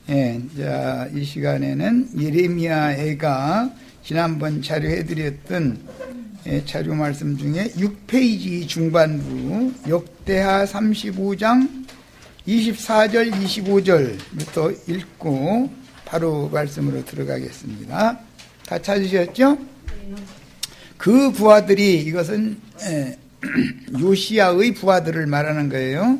예, 자, 이 시간에는 예레미야 애가 지난번 자료해드렸던 자료 말씀 중에 6페이지 중반부 역대하 35장 24절 25절부터 읽고 바로 말씀으로 들어가겠습니다. 다 찾으셨죠? 그 부하들이, 이것은 요시야의 부하들을 말하는 거예요.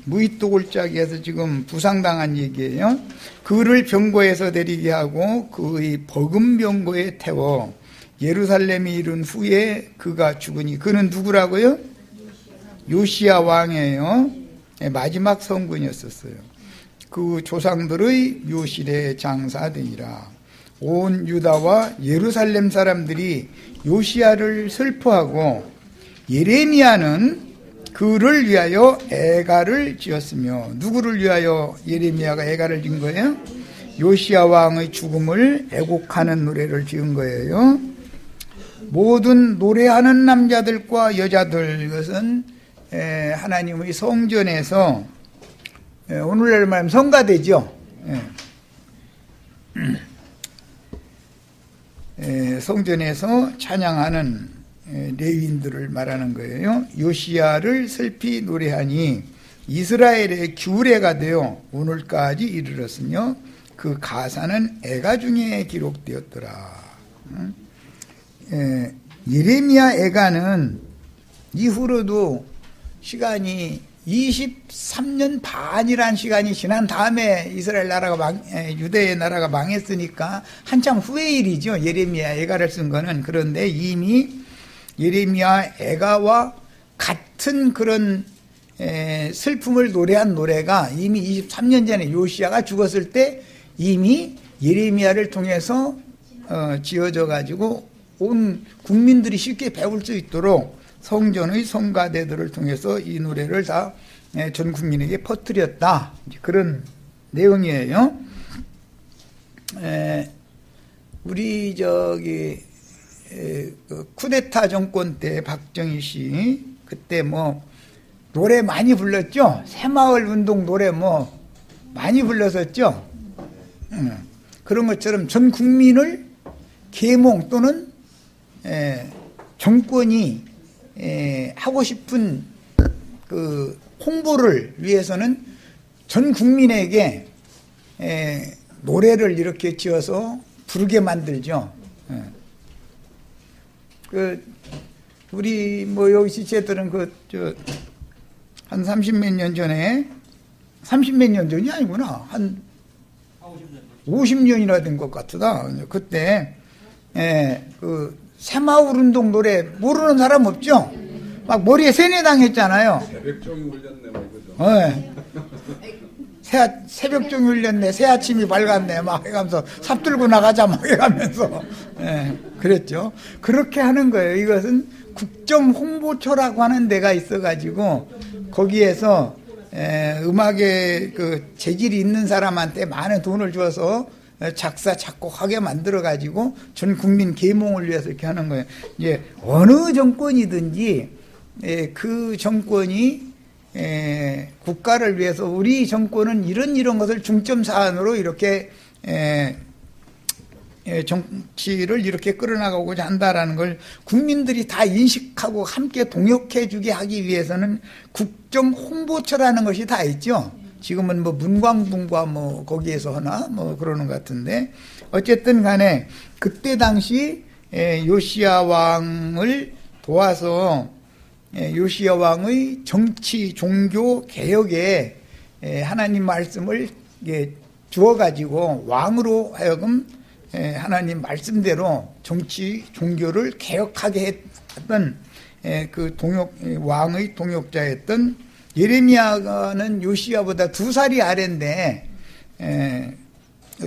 무윗도골짜기에서 지금 부상당한 얘기예요. 그를 병고에서 데리게 하고 그의 버금 병고에 태워 예루살렘에 이른 후에 그가 죽으니, 그는 누구라고요? 요시야 왕이에요. 마지막 성군이었었어요. 그 조상들의 묘실에 장사되니라. 온 유다와 예루살렘 사람들이 요시야를 슬퍼하고 예레미야는 그를 위하여 애가를 지었으며, 누구를 위하여 예레미야가 애가를 지은 거예요? 요시야 왕의 죽음을 애곡하는 노래를 지은 거예요. 모든 노래하는 남자들과 여자들, 이것은 하나님의 성전에서, 오늘날 말하면 성가대죠. 성전에서 찬양하는 레위인들을 말하는 거예요. 요시야를 슬피 노래하니 이스라엘의 규례가 되어 오늘까지 이르렀으며 그 가사는 애가 중에 기록되었더라. 예레미야 애가는 이후로도 시간이 23년 반이란 시간이 지난 다음에 이스라엘 나라가 유대의 나라가 망했으니까 한참 후의 일이죠. 예레미야 애가를 쓴 거는. 그런데 이미 예레미야 애가와 같은 그런 슬픔을 노래한 노래가 이미 23년 전에 요시야가 죽었을 때 이미 예레미야를 통해서 지어져 가지고 온 국민들이 쉽게 배울 수 있도록 성전의 성가대들을 통해서 이 노래를 다 전 국민에게 퍼뜨렸다. 그런 내용이에요. 우리 쿠데타 정권 때 박정희 씨 그때 뭐 노래 많이 불렀죠. 새마을 운동 노래 뭐 많이 불렀었죠. 그런 것처럼 전 국민을 계몽 또는 정권이 하고 싶은 그 홍보를 위해서는 전 국민에게 노래를 이렇게 지어서 부르게 만들죠. 우리 뭐 여기 지체들은 한 30몇 년 전에, 30몇 년 전이 아니구나, 한 50년이나 된 것 같다. 그때 그 새마을 운동 노래 모르는 사람 없죠? 막 머리에 세뇌당했잖아요. 새벽종이 울렸네, 뭐 이거죠. 새벽종이 울렸네, 새 아침이 밝았네, 막 해가면서 삽들고 나가자, 막 해가면서. 그랬죠. 그렇게 하는 거예요. 이것은 국정홍보처라고 하는 데가 있어가지고, 거기에서, 음악에 그 재질이 있는 사람한테 많은 돈을 줘서 작사, 작곡하게 만들어가지고 전 국민 계몽을 위해서 이렇게 하는 거예요. 이제 어느 정권이든지 그 정권이 국가를 위해서 우리 정권은 이런 것을 중점 사안으로 이렇게 정치를 이렇게 끌어나가고자 한다라는 걸 국민들이 다 인식하고 함께 동역해 주게 하기 위해서는 국정 홍보처라는 것이 다 있죠. 지금은 뭐 문광분과 뭐 거기에서 하나 뭐 그러는 것 같은데, 어쨌든 간에 그때 당시 요시야 왕을 도와서 요시야 왕의 정치 종교 개혁에 하나님 말씀을 주어가지고 왕으로 하여금 하나님 말씀대로 정치 종교를 개혁하게 했던 그 왕의 동역자였던 예레미야는 요시야보다 2살이 아래인데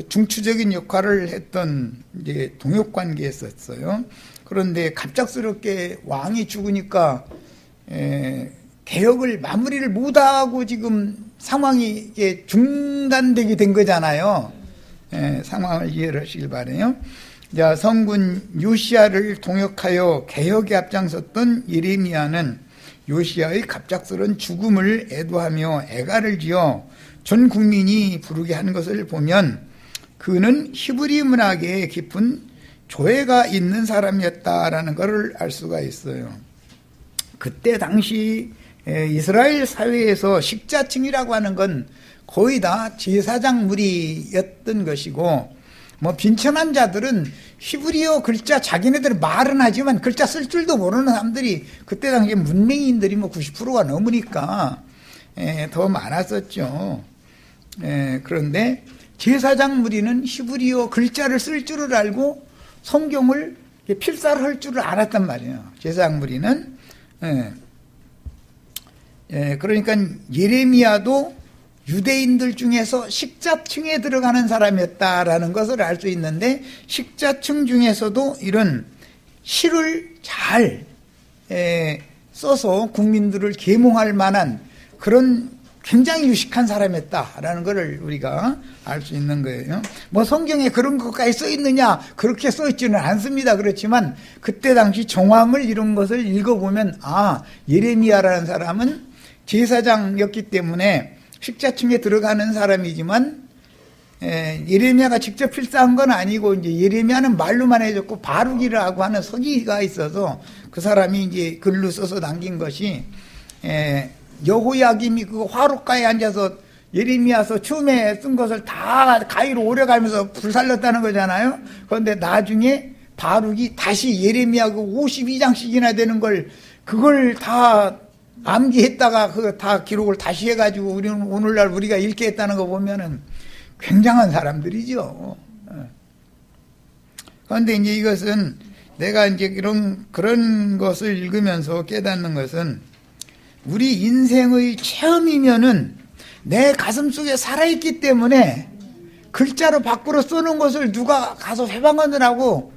중추적인 역할을 했던 이제 동역 관계였었어요. 그런데 갑작스럽게 왕이 죽으니까 개혁을 마무리를 못하고 지금 상황이 중단되게 된 거잖아요. 상황을 이해를 하시길 바라요. 자, 성군 요시야를 동역하여 개혁에 앞장섰던 예레미야는 요시야의 갑작스런 죽음을 애도하며 애가를 지어 전 국민이 부르게 한 것을 보면 그는 히브리 문학에 깊은 조예가 있는 사람이었다라는 것을 알 수가 있어요. 그때 당시 이스라엘 사회에서 식자층이라고 하는 건 거의 다 제사장 무리였던 것이고, 뭐 빈천한 자들은 히브리어 글자 자기네들 말은 하지만 글자 쓸 줄도 모르는 사람들이 그때 당시에 문맹인들이 뭐 90%가 넘으니까 더 많았었죠. 그런데 제사장 무리는 히브리어 글자를 쓸 줄을 알고 성경을 필사를 할 줄을 알았단 말이에요. 제사장 무리는. 그러니까 예레미야도 유대인들 중에서 식자층에 들어가는 사람이었다라는 것을 알 수 있는데, 식자층 중에서도 이런 시를 잘 써서 국민들을 계몽할 만한 그런 굉장히 유식한 사람이었다라는 것을 우리가 알 수 있는 거예요. 뭐 성경에 그런 것까지 써 있느냐, 그렇게 써 있지는 않습니다. 그렇지만 그때 당시 정황을 이런 것을 읽어보면, 아, 예레미야라는 사람은 제사장이었기 때문에 식자층에 들어가는 사람이지만, 예레미야가 직접 필사한 건 아니고, 이제 예레미야는 말로만 해줬고 바룩이라고 하는 서기가 있어서 그 사람이 이제 글로 써서 남긴 것이, 여호야김이 그 화롯가에 앉아서 예레미야서 처음에 쓴 것을 다 가위로 오려가면서 불살렸다는 거잖아요. 그런데 나중에 바룩이 다시 예레미야 그 52장씩이나 되는 걸, 그걸 다 암기했다가 그 다 기록을 다시 해가지고 우리는 오늘날 우리가 읽게 했다는 거 보면은 굉장한 사람들이죠. 그런데 이제 이것은 내가 이제 그런 것을 읽으면서 깨닫는 것은, 우리 인생의 체험이면은 내 가슴 속에 살아있기 때문에 글자로 밖으로 써놓은 것을 누가 가서 회방언을 하고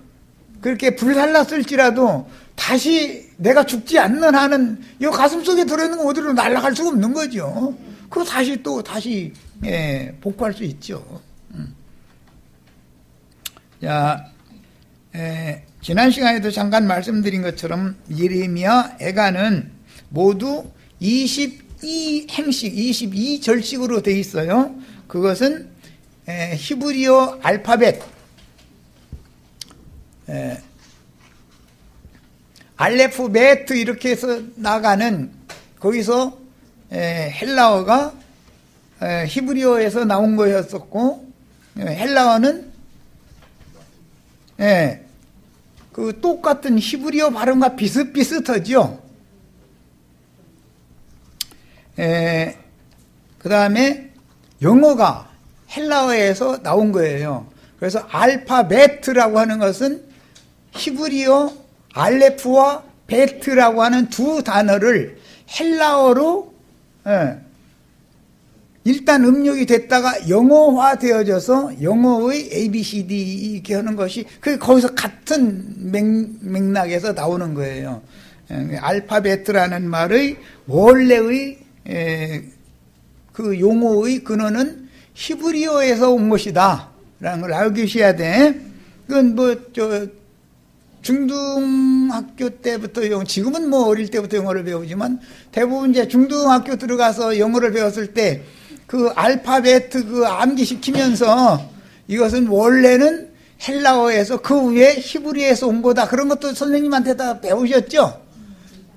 그렇게 불살랐을지라도 다시 내가 죽지 않는 한은 이 가슴 속에 들어있는 건 어디로 날아갈 수가 없는 거죠. 그거 다시 복구할 수 있죠. 자, 지난 시간에도 잠깐 말씀드린 것처럼 예레미야, 에가는 모두 22행식, 22절식으로 되어 있어요. 그것은 히브리어 알파벳, 알레프베트 이렇게 해서 나가는, 거기서 헬라어가 히브리어에서 나온 거였었고, 헬라어는 그 똑같은 히브리어 발음과 비슷비슷하죠. 그 다음에 영어가 헬라어에서 나온 거예요. 그래서 알파베트라고 하는 것은 히브리어 알레프와 베트라고 하는 두 단어를 헬라어로 일단 음력이 됐다가 영어화 되어져서 영어의 ABCD 이렇게 하는 것이, 거기서 같은 맥락에서 나오는 거예요. 알파베트라는 말의 원래의 그 용어의 근원은 히브리어에서 온 것이다 라는 걸 알고 계셔야 돼. 그건 중등학교 때부터 지금은 뭐 어릴 때부터 영어를 배우지만 대부분 이제 중등학교 들어가서 영어를 배웠을 때 그 알파베트 그 암기시키면서 이것은 원래는 헬라어에서 그 위에 히브리어에서 온 거다, 그런 것도 선생님한테 다 배우셨죠?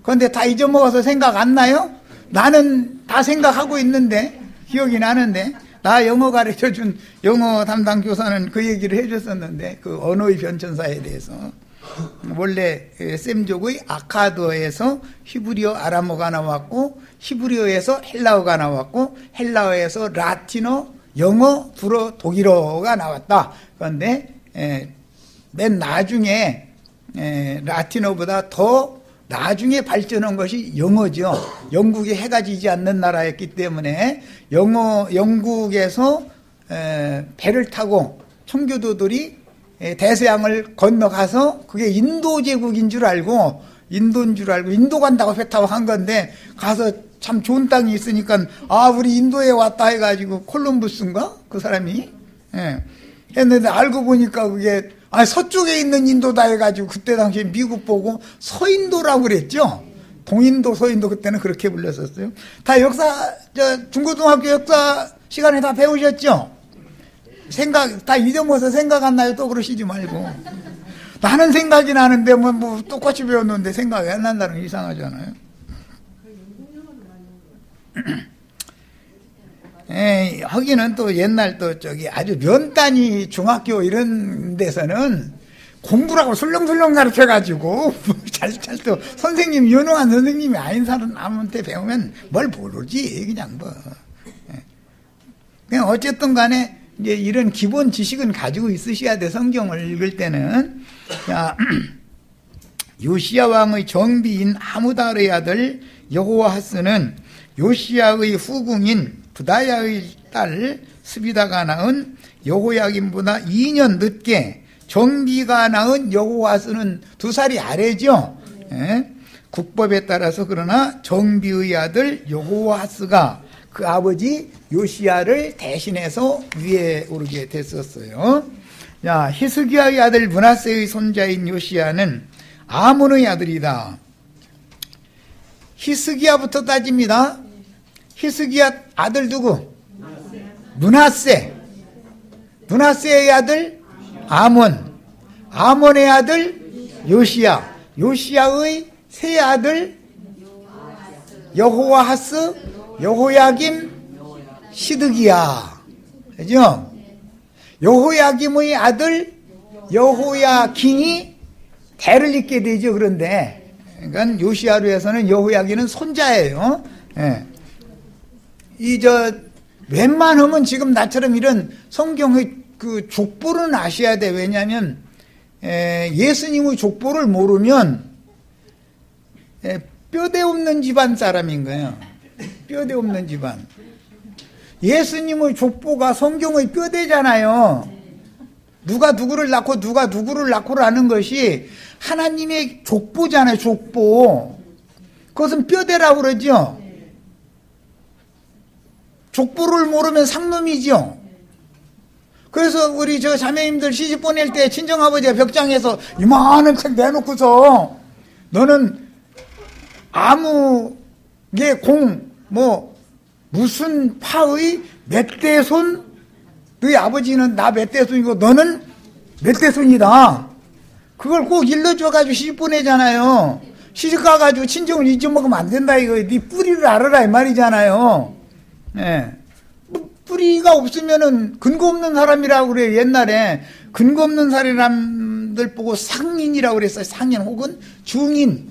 그런데 다 잊어먹어서 생각 안 나요? 나는 다 생각하고 있는데, 기억이 나는데, 나 영어 가르쳐준 영어 담당 교사는 그 얘기를 해줬었는데, 그 언어의 변천사에 대해서. 원래 셈족의 아카드어에서 히브리어 아람어가 나왔고, 히브리어에서 헬라어가 나왔고, 헬라어에서 라틴어, 영어, 불어, 독일어가 나왔다. 그런데 맨 나중에 라틴어보다 더 나중에 발전한 것이 영어죠. 영국이 해가 지지 않는 나라였기 때문에 영국에서 배를 타고 청교도들이 대서양을 건너가서 그게 인도 제국인 줄 알고, 인도인 줄 알고 인도 간다고 배 타고 한 건데, 가서 참 좋은 땅이 있으니까 우리 인도에 왔다 해가지고 콜럼부스인가 그 사람이 했는데, 알고 보니까 그게 서쪽에 있는 인도다 해가지고 그때 당시에 미국 보고 서인도라고 그랬죠. 동인도 서인도 그때는 그렇게 불렀었어요. 다 역사, 중고등학교 역사 시간에 다 배우셨죠? 생각, 다 잊어먹어서 생각 안 나요? 또 그러시지 말고. 나는 생각이 나는데, 뭐 똑같이 배웠는데 생각이 안 난다는 게 이상하잖아요. 하기는 또 옛날 또 아주 면단위 중학교 이런 데서는 공부라고 술렁술렁 가르쳐가지고 또 선생님, 유능한 선생님이 아닌 사람한테 배우면 뭘 모르지, 그냥 뭐. 그냥 어쨌든 간에 이제 이런 기본 지식은 가지고 있으셔야 돼, 성경을 읽을 때는. 자, 요시야 왕의 정비인 하무달의 아들 여호아하스는 요시야의 후궁인 부다야의 딸 스비다가 낳은 여호야김보다 2년 늦게 정비가 낳은 여호아하스는 2살이 아래죠. 국법에 따라서. 그러나 정비의 아들 여호아하스가 그 아버지 요시야를 대신해서 위에 오르게 됐었어요. 자, 히스기야의 아들 므낫세의 손자인 요시야는 아몬의 아들이다. 히스기야부터 따집니다. 히스기야 아들 누구? 므낫세. 므낫세의 아들 아몬. 아몬의 아들 요시야. 요시야의 세 아들 여호아하스, 여호야김, 시드기야. 그죠? 여호야김의 아들 여호야긴이 대를 잇게 되죠. 그런데 그러니까 요시야로 해서는 여호야긴은 손자예요. 웬만하면 지금 나처럼 이런 성경의 그 족보는 아셔야 돼. 왜냐하면 예수님의 족보를 모르면 뼈대 없는 집안 사람인 거예요. 뼈대 없는 집안. 예수님의 족보가 성경의 뼈대잖아요. 누가 누구를 낳고 누가 누구를 낳고라는 것이 하나님의 족보잖아요. 족보. 그것은 뼈대라고 그러죠. 족보를 모르면 상놈이죠. 그래서 우리 저 자매님들 시집 보낼 때 친정아버지가 벽장에서 이만한 책 내놓고서 너는 아무개 공 무슨 파의 몇 대손, 너희 아버지는 나 몇 대손이고 너는 몇 대손이다. 그걸 꼭 일러줘가지고 시집 보내잖아요. 시집 가가지고 친정을 잊어먹으면 안 된다 이거. 네 뿌리를 알아라 이 말이잖아요. 뿌리가 없으면은 근거 없는 사람이라고 그래요. 옛날에 근거 없는 사람들 보고 상인이라고 그랬어요. 상인 혹은 중인.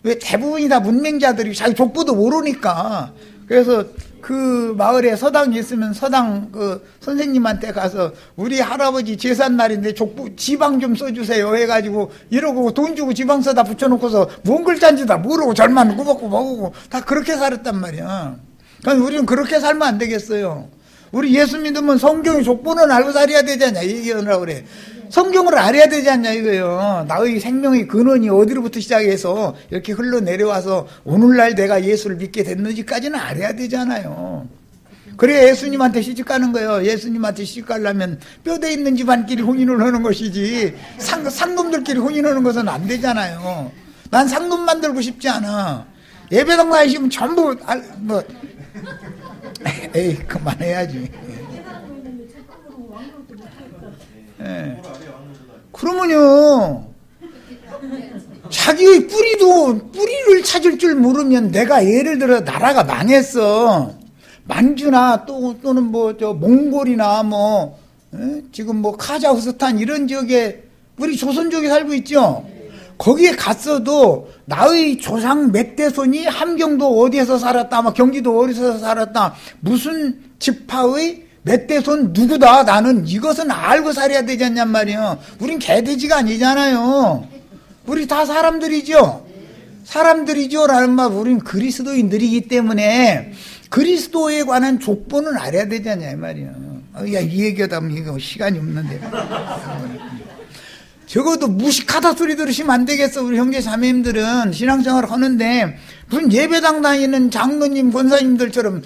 왜 대부분이 다 문맹자들이 자기 족보도 모르니까. 그래서 그 마을에 서당이 있으면 서당 그 선생님한테 가서 우리 할아버지 제삿날인데 족보 지방 좀 써주세요 해가지고 이러고 돈 주고 지방 써다 붙여놓고서 뭔 글자인지 다 모르고 절만 꾸벅꾸벅 먹고 다 그렇게 살았단 말이야. 그러니까 우리는 그렇게 살면 안 되겠어요. 우리 예수 믿으면 성경의 족보는 알고 살아야 되지 않냐 얘기하느라고 그래. 성경을 알아야 되지 않냐 이거예요. 나의 생명의 근원이 어디로부터 시작해서 이렇게 흘러내려와서 오늘날 내가 예수를 믿게 됐는지까지는 알아야 되잖아요. 그래야 예수님한테 시집가는 거예요. 예수님한테 시집가려면 뼈대 있는 집안끼리 혼인을 하는 것이지 상놈들끼리 혼인하는 것은 안 되잖아요. 난 상놈 만들고 싶지 않아. 예배당 가시면 전부 에이 그만해야지. 그러면요 자기의 뿌리를 찾을 줄 모르면 내가 예를 들어 나라가 망했어. 만주나 또는 몽골이나 지금 카자흐스탄 이런 지역에 우리 조선족이 살고 있죠. 거기에 갔어도 나의 조상 몇 대손이 함경도 어디에서 살았다, 경기도 어디서 살았다, 무슨 지파의 몇 대손 누구다, 나는 이것은 알고 살아야 되지 않냔 말이에요. 우린 개돼지가 아니잖아요. 우리 다 사람들이죠. 사람들이죠라는 말, 우린 그리스도인들이기 때문에 그리스도에 관한 족보는 알아야 되지 않냐 이 말이에요. 이 얘기하다 보면 이거 시간이 없는데. 적어도 무식하다 소리 들으시면 안 되겠어. 우리 형제 자매님들은 신앙생활을 하는데 무슨 예배당 다니는 장로님 권사님들처럼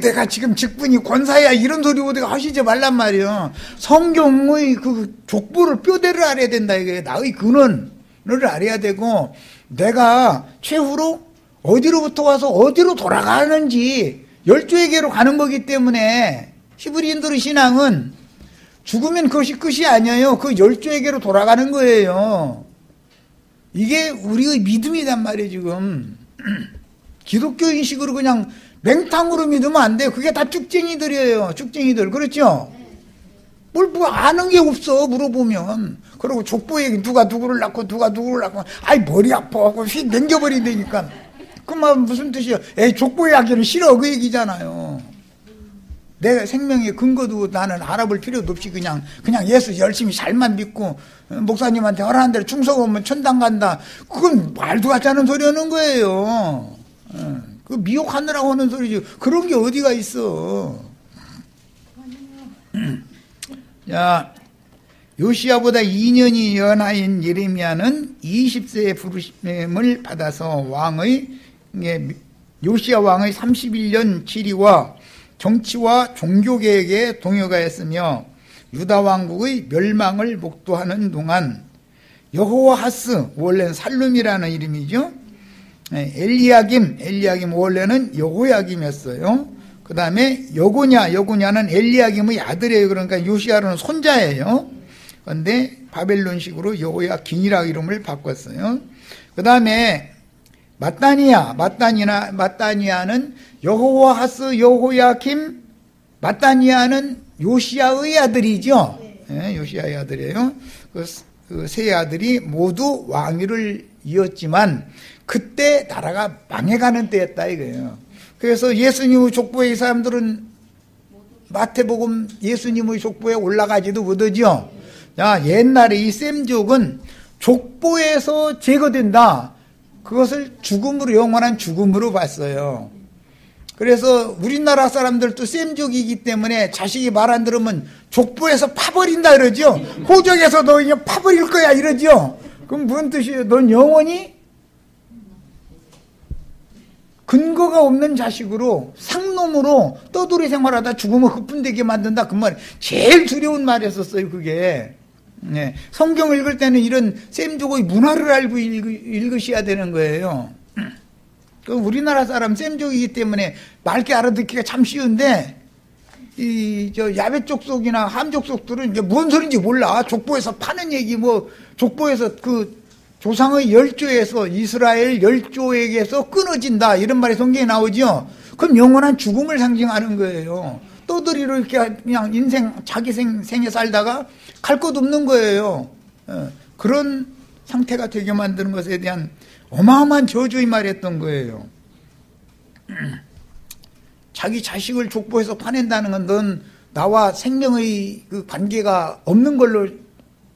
내가 지금 직분이 권사야 이런 소리 어디가 하시지 말란 말이에요. 성경의 그 족보를 뼈대를 알아야 된다 이게 나의 근원. 알아야 되고, 내가 최후로 어디로부터 와서 어디로 돌아가는지 열조에게로 가는 거기 때문에 히브리인들의 신앙은 죽으면 그것이 끝이 아니에요. 그 열조에게로 돌아가는 거예요. 이게 우리의 믿음이란 말이에요. 지금 기독교인식으로 그냥 맹탕으로 믿으면 안 돼요. 그게 다 쭉쟁이들이에요. 쭉쟁이들. 그렇죠? 뭘 뭐 아는 게 없어 물어보면. 그리고 족보 얘기 누가 누구를 낳고 누가 누구를 낳고 아이 머리 아파 하고 휙 넘겨버린다니까. 그 말 무슨 뜻이야? 에이 족보 이야기는 싫어 그 얘기잖아요. 내 생명의 근거도 나는 알아볼 필요도 없이 그냥 예수 열심히 잘만 믿고 목사님한테 허락한 대로 충성하면 천당 간다. 그건 말도 같지 않은 소리 하는 거예요. 그 미혹하느라고 하는 소리지. 그런 게 어디가 있어. 자, 요시야보다 2년이 연하인 예레미야는 20세의 부르심을 받아서 요시야 왕의 31년 치리와 정치와 종교개혁에 동역하였으며 유다 왕국의 멸망을 목도하는 동안 여호와하스, 원래는 살룸이라는 이름이죠. 엘리야김 원래는 여호야김이었어요. 그 다음에 여고냐는 엘리야김의 아들이에요. 그러니까 요시야는 손자예요. 그런데 바벨론식으로 여호야긴이라고 이름을 바꿨어요. 그 다음에 마따니아는 여호와하스, 여호야김, 마따니아는 요시야의 아들이죠. 네, 요시야의 아들이에요. 그 세 아들이 모두 왕위를 이었지만 그때 나라가 망해가는 때였다 이거예요. 그래서 예수님의 족보에 이 사람들은 마태복음 예수님의 족보에 올라가지도 못하죠. 자, 옛날에 이 셈족은 족보에서 제거된다. 그것을 죽음으로, 영원한 죽음으로 봤어요. 그래서 우리나라 사람들도 셈족이기 때문에 자식이 말 안 들으면 족보에서 파버린다 그러죠. 호적에서 너 그냥 파버릴 거야 이러죠. 그럼 무슨 뜻이에요? 넌 영원히 근거가 없는 자식으로 상놈으로 떠돌이 생활하다 죽으면 흡분되게 만든다. 그 말 제일 두려운 말이었었어요. 그게. 네. 성경을 읽을 때는 이런 셈족의 문화를 알고 읽으셔야 되는 거예요. 우리나라 사람 셈족이기 때문에 맑게 알아듣기가 참 쉬운데 야베족 속이나 함족 속들은 이제 뭔 소린지 몰라. 족보에서 파는 얘기 족보에서 그 조상의 열조에서 이스라엘 열조에게서 끊어진다 이런 말이 성경에 나오죠. 그럼 영원한 죽음을 상징하는 거예요. 떠들이로 이렇게 그냥 자기 생에 살다가 갈 곳 없는 거예요. 그런 상태가 되게 만드는 것에 대한 어마어마한 저주의 말이었던 거예요. 자기 자식을 족보에서 파낸다는 건 넌 나와 생명의 그 관계가 없는 걸로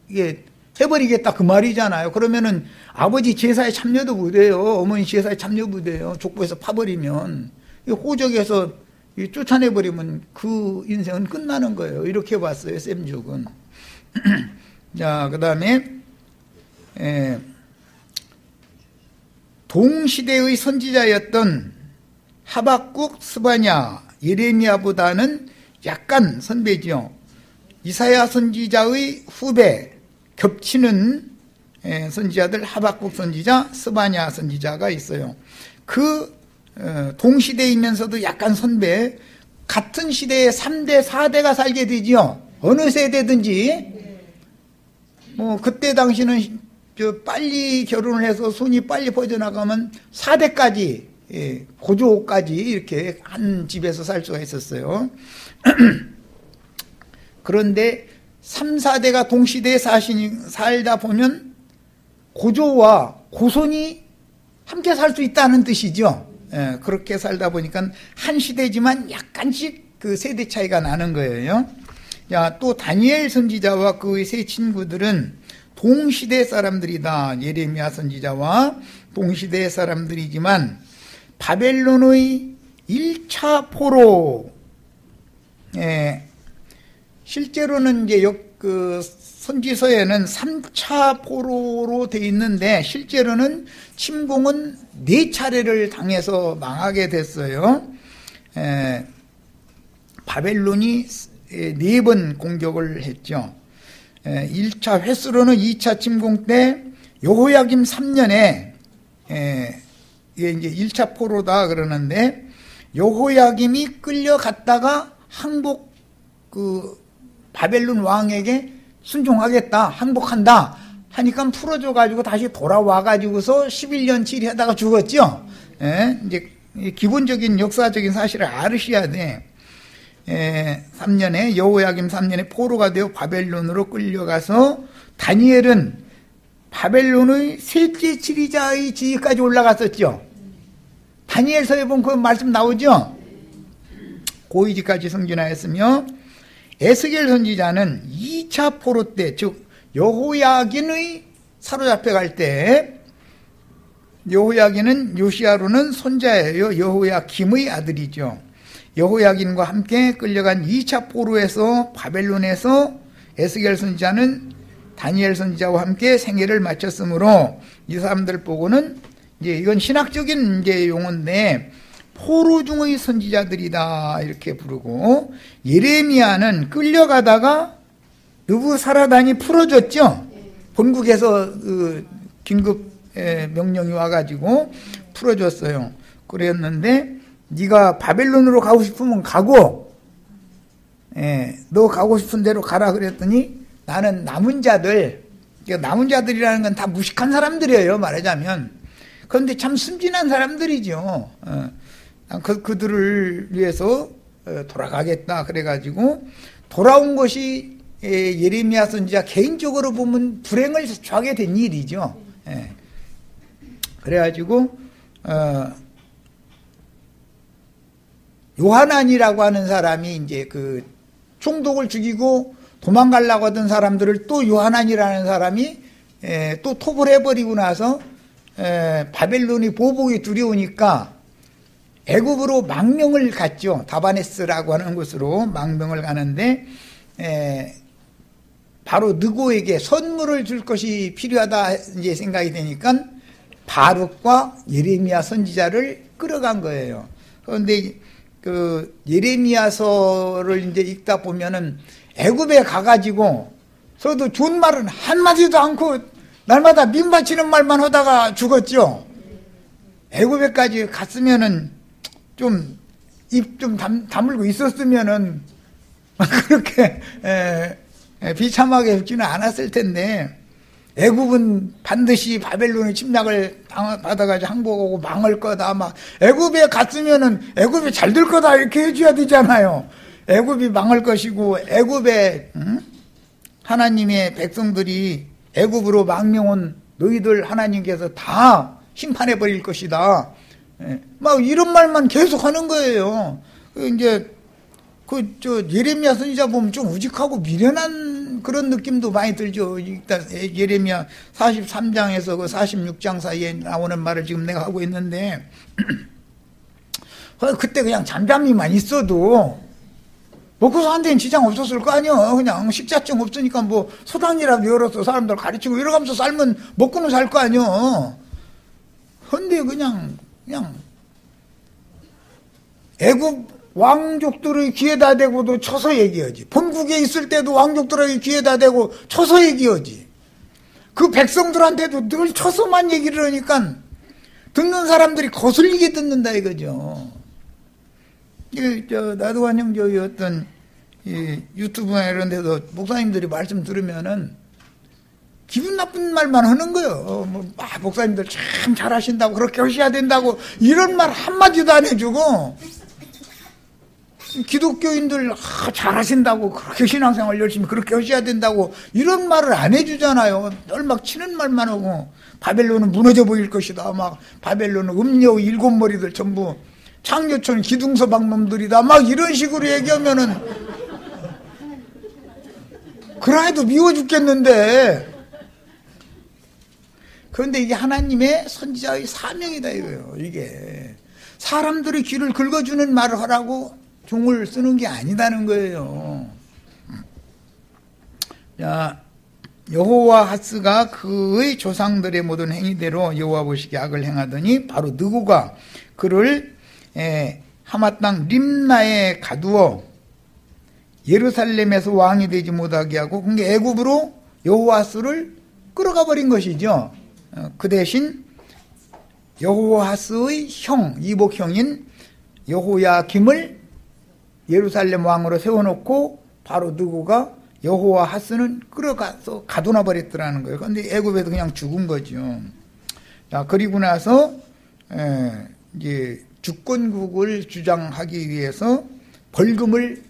이게 해버리겠다 그 말이잖아요. 그러면은 아버지 제사에 참여도 못해요. 어머니 제사에 참여 못해요. 족보에서 파버리면 호적에서 쫓아내버리면 그 인생은 끝나는 거예요. 이렇게 봤어요. 셈족은. 자, 그 다음에 동시대의 선지자였던 하박국, 스바냐, 예레미야보다는 약간 선배죠. 이사야 선지자의 후배 겹치는 선지자들 하박국 선지자, 스바냐 선지자가 있어요. 그 동시대이면서도 약간 선배, 같은 시대에 3대, 4대가 살게 되죠. 어느 세대든지. 그때 당시는 빨리 결혼을 해서 손이 빨리 퍼져나가면 4대까지, 고조까지 이렇게 한 집에서 살 수가 있었어요. 그런데 3, 4대가 동시대에 살다 보면 고조와 고손이 함께 살 수 있다는 뜻이죠. 그렇게 살다 보니까 한 시대지만 약간씩 그 세대 차이가 나는 거예요. 자, 또 다니엘 선지자와 그의 세 친구들은 동시대 사람들이다. 예레미야 선지자와 동시대 사람들이지만 바벨론의 1차 포로, 실제로는 이제 그 선지서에는 3차 포로로 돼 있는데 실제로는 침공은 4차례를 당해서 망하게 됐어요. 바벨론이 4번 공격을 했죠. 1차 횟수로는 2차 침공 때 여호야김 3년에 이게 이제 1차 포로다 그러는데 여호야김이 끌려갔다가 항복 바벨론 왕에게 순종하겠다, 항복한다 하니까 풀어줘가지고 다시 돌아와가지고서 11년 치리하다가 죽었죠. 이제 기본적인 역사적인 사실을 알으셔야 돼. 3년에 여호야김 3년에 포로가 되어 바벨론으로 끌려가서 다니엘은 바벨론의 셋째 치리자의 지위까지 올라갔었죠. 다니엘서에 보면 그 말씀 나오죠. 고위직까지 승진하였으며 에스겔 선지자는 2차 포로 때, 즉 여호야긴의 사로잡혀갈 때, 여호야긴은 요시야로는 손자예요. 여호야김의 아들이죠. 여호야긴과 함께 끌려간 2차 포로에서 바벨론에서 에스겔 선지자는 다니엘 선지자와 함께 생애를 마쳤으므로 이 사람들 보고는 이제 이건 신학적인 이제 용어인데 포로 중의 선지자들이다 이렇게 부르고, 예레미야는 끌려가다가 느부사라단이 풀어줬죠. 본국에서 긴급 명령이 와가지고 풀어줬어요. 그랬는데 네가 바벨론으로 가고 싶으면 가고, 너 가고 싶은 대로 가라 그랬더니 나는 남은 자들이라는 건 다 무식한 사람들이에요, 말하자면. 그런데 참 순진한 사람들이죠. 그들을 위해서 돌아가겠다 그래가지고 돌아온 것이 예레미야 선지자 개인적으로 보면 불행을 좌게 된 일이죠. 그래가지고 요하난이라고 하는 사람이 이제 그 총독을 죽이고 도망가려고 하던 사람들을 또 요하난이라는 사람이 또 톱을 해버리고 나서 바벨론이 보복이 두려우니까 애굽으로 망명을 갔죠. 다바네스라고 하는 곳으로 망명을 가는데 바로 느고에게 선물을 줄 것이 필요하다 이제 생각이 되니까 바룩과 예레미야 선지자를 끌어간 거예요. 그런데 그 예레미야서를 이제 읽다 보면은 애굽에 가가지고 저도 좋은 말은 한마디도 않고 날마다 민바치는 말만 하다가 죽었죠. 애굽에까지 갔으면은 좀 입 좀 다물고 있었으면은 그렇게 비참하게 죽지는 않았을 텐데, 애굽은 반드시 바벨론의 침략을 받아가지고 항복하고 망할 거다. 막 애굽에 갔으면은 애굽이 잘 될 거다 이렇게 해줘야 되잖아요. 애굽이 망할 것이고 애굽에 하나님의 백성들이 애굽으로 망명온 너희들 하나님께서 다 심판해 버릴 것이다. 막 이런 말만 계속 하는 거예요. 이제 예레미야 선지자 보면 좀 우직하고 미련한 그런 느낌도 많이 들죠. 일단 예레미야 43장에서 그 46장 사이에 나오는 말을 지금 내가 하고 있는데 그때 그냥 잠잠히만 있어도 먹고 사는 데는 지장 없었을 거 아니야. 그냥 식자증 없으니까 뭐 소당이라도 열어서 사람들 가르치고 이러면서 살면 먹고는 살 거 아니야. 근데 그냥 애굽 왕족들의 귀에다 대고도 쳐서 얘기하지. 본국에 있을 때도 왕족들의 귀에다 대고 쳐서 얘기하지. 그 백성들한테도 늘 쳐서만 얘기를 하니까 듣는 사람들이 거슬리게 듣는다 이거죠. 나도관 형제의 어떤 유튜브나 이런 데서 목사님들이 말씀 들으면은 기분 나쁜 말만 하는 거예요. 목사님들 참 잘하신다고, 그렇게 하셔야 된다고, 이런 말 한마디도 안 해주고, 기독교인들 잘하신다고, 그렇게 신앙생활 열심히 그렇게 하셔야 된다고, 이런 말을 안 해주잖아요. 늘 막 치는 말만 하고, 바벨론은 무너져 보일 것이다. 막 바벨론은 음녀 일곱 머리들 전부 창녀촌 기둥서방 놈들이다. 막 이런 식으로 얘기하면은 그래도 미워 죽겠는데. 그런데 이게 하나님의 선지자의 사명이다 이거예요. 이게 사람들의 귀를 긁어주는 말을 하라고 종을 쓰는 게 아니다는 거예요. 자, 여호와하스가 그의 조상들의 모든 행위대로 여호와 보시기에 악을 행하더니 바로 느고가 그를 하마 땅 림나에 가두어 예루살렘에서 왕이 되지 못하게 하고, 그게 애굽으로 여호와스를 끌어가 버린 것이죠. 그 대신 여호아스의 형, 이복형인 여호야김을 예루살렘 왕으로 세워놓고 바로 느고가 여호아하스는 끌어가서 가둬놔 버렸더라는 거예요. 그런데 애굽에서 그냥 죽은 거죠. 자, 그리고 나서 이제 주권국을 주장하기 위해서 벌금을,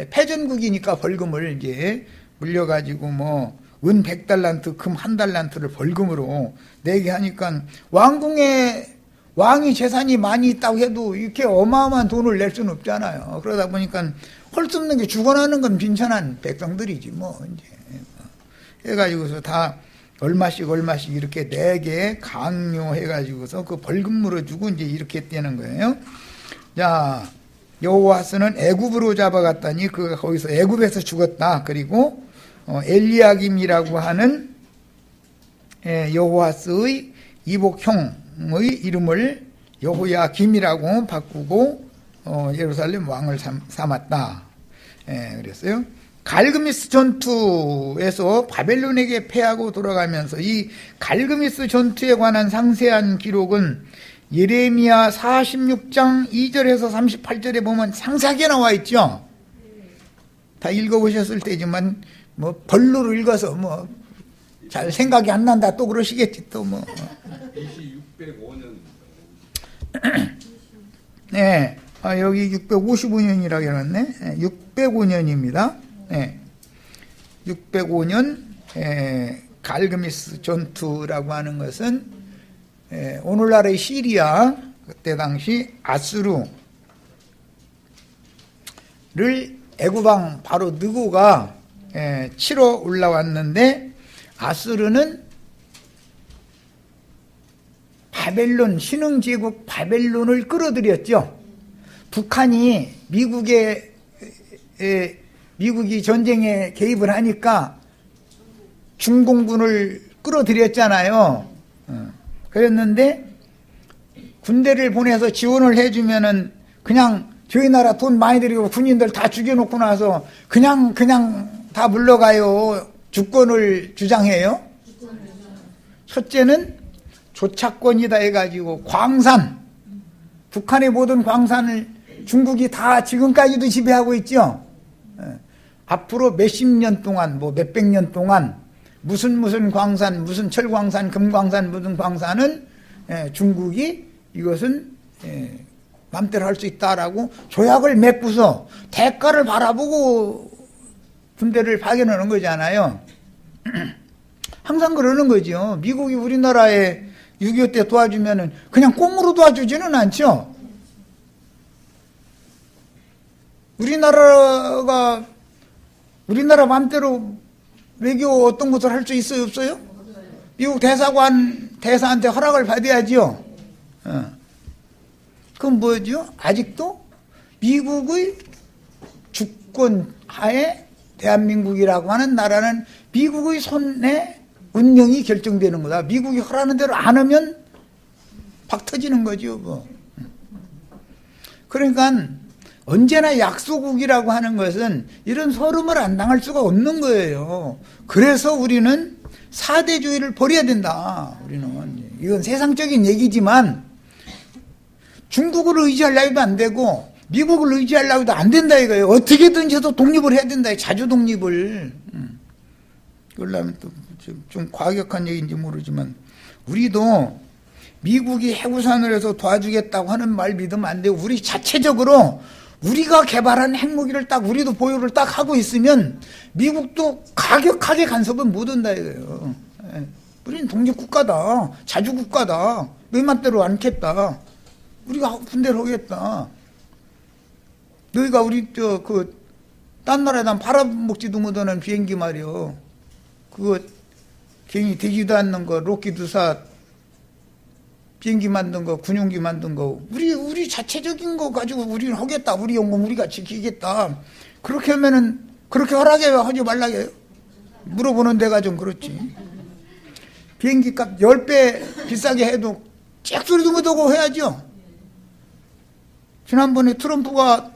패전국이니까 벌금을 이제 물려가지고 뭐 은 100달란트, 금 1달란트를 벌금으로 내게 하니까 왕이 재산이 많이 있다고 해도 이렇게 어마어마한 돈을 낼 수는 없잖아요. 그러다 보니까 할 수 없는 게 죽어나는 건 빈천한 백성들이지 뭐 이제 해가지고서 다 얼마씩 이렇게 내게 강요해가지고서 그 벌금 물어주고 이제 이렇게 떼는 거예요. 자, 여호아스는 애굽으로 잡아갔더니 그 거기서 애굽에서 죽었다. 그리고 엘리야김이라고 하는 여호아스의 이복형의 이름을 여호야김이라고 바꾸고 예루살렘 왕을 삼았다. 그랬어요. 갈그미스 전투에서 바벨론에게 패하고 돌아가면서 이 갈그미스 전투에 관한 상세한 기록은 예레미야 46장 2절에서 38절에 보면 상세하게 나와 있죠. 다 읽어보셨을 때지만 뭐 벌로로 읽어서 뭐 잘 생각이 안 난다 또 그러시겠지 또 뭐. BC 605년. 네, 여기 655년이라고 해놨네. 605년입니다. 네, 605년 갈그미스 전투라고 하는 것은 오늘날의 시리아, 그때 당시 아수르를 애굽왕 바로 느고가 치러 올라왔는데 아수르는 바벨론, 신흥제국 바벨론을 끌어들였죠. 북한이 미국이 전쟁에 개입을 하니까 중공군을 끌어들였잖아요. 그랬는데 군대를 보내서 지원을 해주면은 그냥 저희 나라 돈 많이 들이고 군인들 다 죽여놓고 나서 그냥 다 물러가요. 주권을 주장해요. 첫째는 조차권이다 해가지고 광산, 북한의 모든 광산을 중국이 다 지금까지도 지배하고 있죠. 앞으로 몇십 년 동안, 뭐 몇백 년 동안 무슨 광산, 무슨 철광산, 금광산, 무슨 광산은 중국이 이것은 맘대로 할 수 있다라고 조약을 맺고서 대가를 바라보고 군대를 파견하는 거잖아요. 항상 그러는 거죠. 미국이 우리나라에 6.25 때 도와주면은 그냥 꽁으로 도와주지는 않죠. 우리나라 맘대로 외교 어떤 것을 할 수 있어요, 없어요? 미국 대사한테 허락을 받아야죠. 그건 뭐죠? 아직도 미국의 주권 하에 대한민국이라고 하는 나라는 미국의 손에 운명이 결정되는 거다. 미국이 허락하는 대로 안 하면 박 터지는 거죠. 뭐. 그러니까 언제나 약소국이라고 하는 것은 이런 서름을 안 당할 수가 없는 거예요. 그래서 우리는 사대주의를 버려야 된다. 우리는 이건 세상적인 얘기지만 중국을 의지하려고도 안 되고 미국을 의지하려고도 안 된다 이거예요. 어떻게든지 해서 독립을 해야 된다. 자주 독립을. 그러려면 또 좀 과격한 얘기인지 모르지만 우리도 미국이 해구산을 해서 도와주겠다고 하는 말 믿으면 안 되고 우리 자체적으로 우리가 개발한 핵무기를 딱 우리도 보유를 딱 하고 있으면 미국도 가격하게 간섭은 못 한다 이거예요. 우리는 독립국가다. 자주국가다. 너희 맘대로 않겠다. 우리가 군대를 하겠다. 너희가 우리 딴 나라에다 팔아먹지도 못하는 비행기 말이요. 그거 괜히 되지도 않는 거 로키드사 비행기 만든 거, 군용기 만든 거, 우리 자체적인 거 가지고 우리는 하겠다. 우리 영공 우리가 지키겠다. 그렇게 하면은, 그렇게 허락해요? 하지 말라게요? 물어보는 데가 좀 그렇지. 비행기 값 10배 비싸게 해도 잭소리도 못하고 해야죠. 지난번에 트럼프가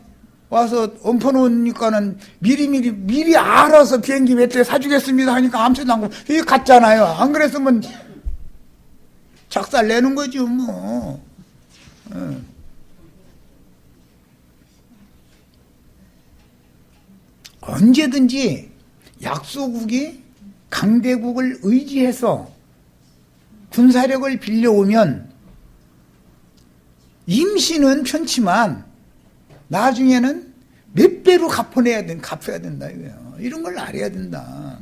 와서 엎어놓으니까는 미리 알아서 비행기 몇 대 사주겠습니다 하니까 암소도 안 고, 이게 갔잖아요. 안 그랬으면 작살 내는 거죠, 뭐. 언제든지 약소국이 강대국을 의지해서 군사력을 빌려오면 임시는 편치만 나중에는 몇 배로 갚아야 된다 이거예요. 이런 걸 알아야 된다.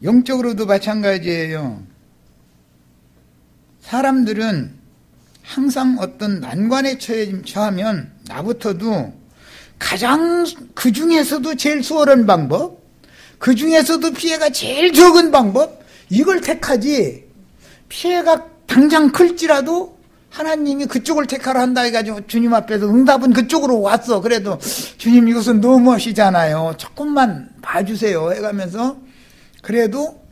영적으로도 마찬가지예요. 사람들은 항상 어떤 난관에 처하면 나부터도 가장 그 중에서도 제일 수월한 방법, 그 중에서도 피해가 제일 적은 방법, 이걸 택하지. 피해가 당장 클지라도 하나님이 그쪽을 택하라 한다 해가지고 주님 앞에서 응답은 그쪽으로 왔어. 그래도 주님 이것은 너무하시잖아요. 조금만 봐주세요 해가면서 그래도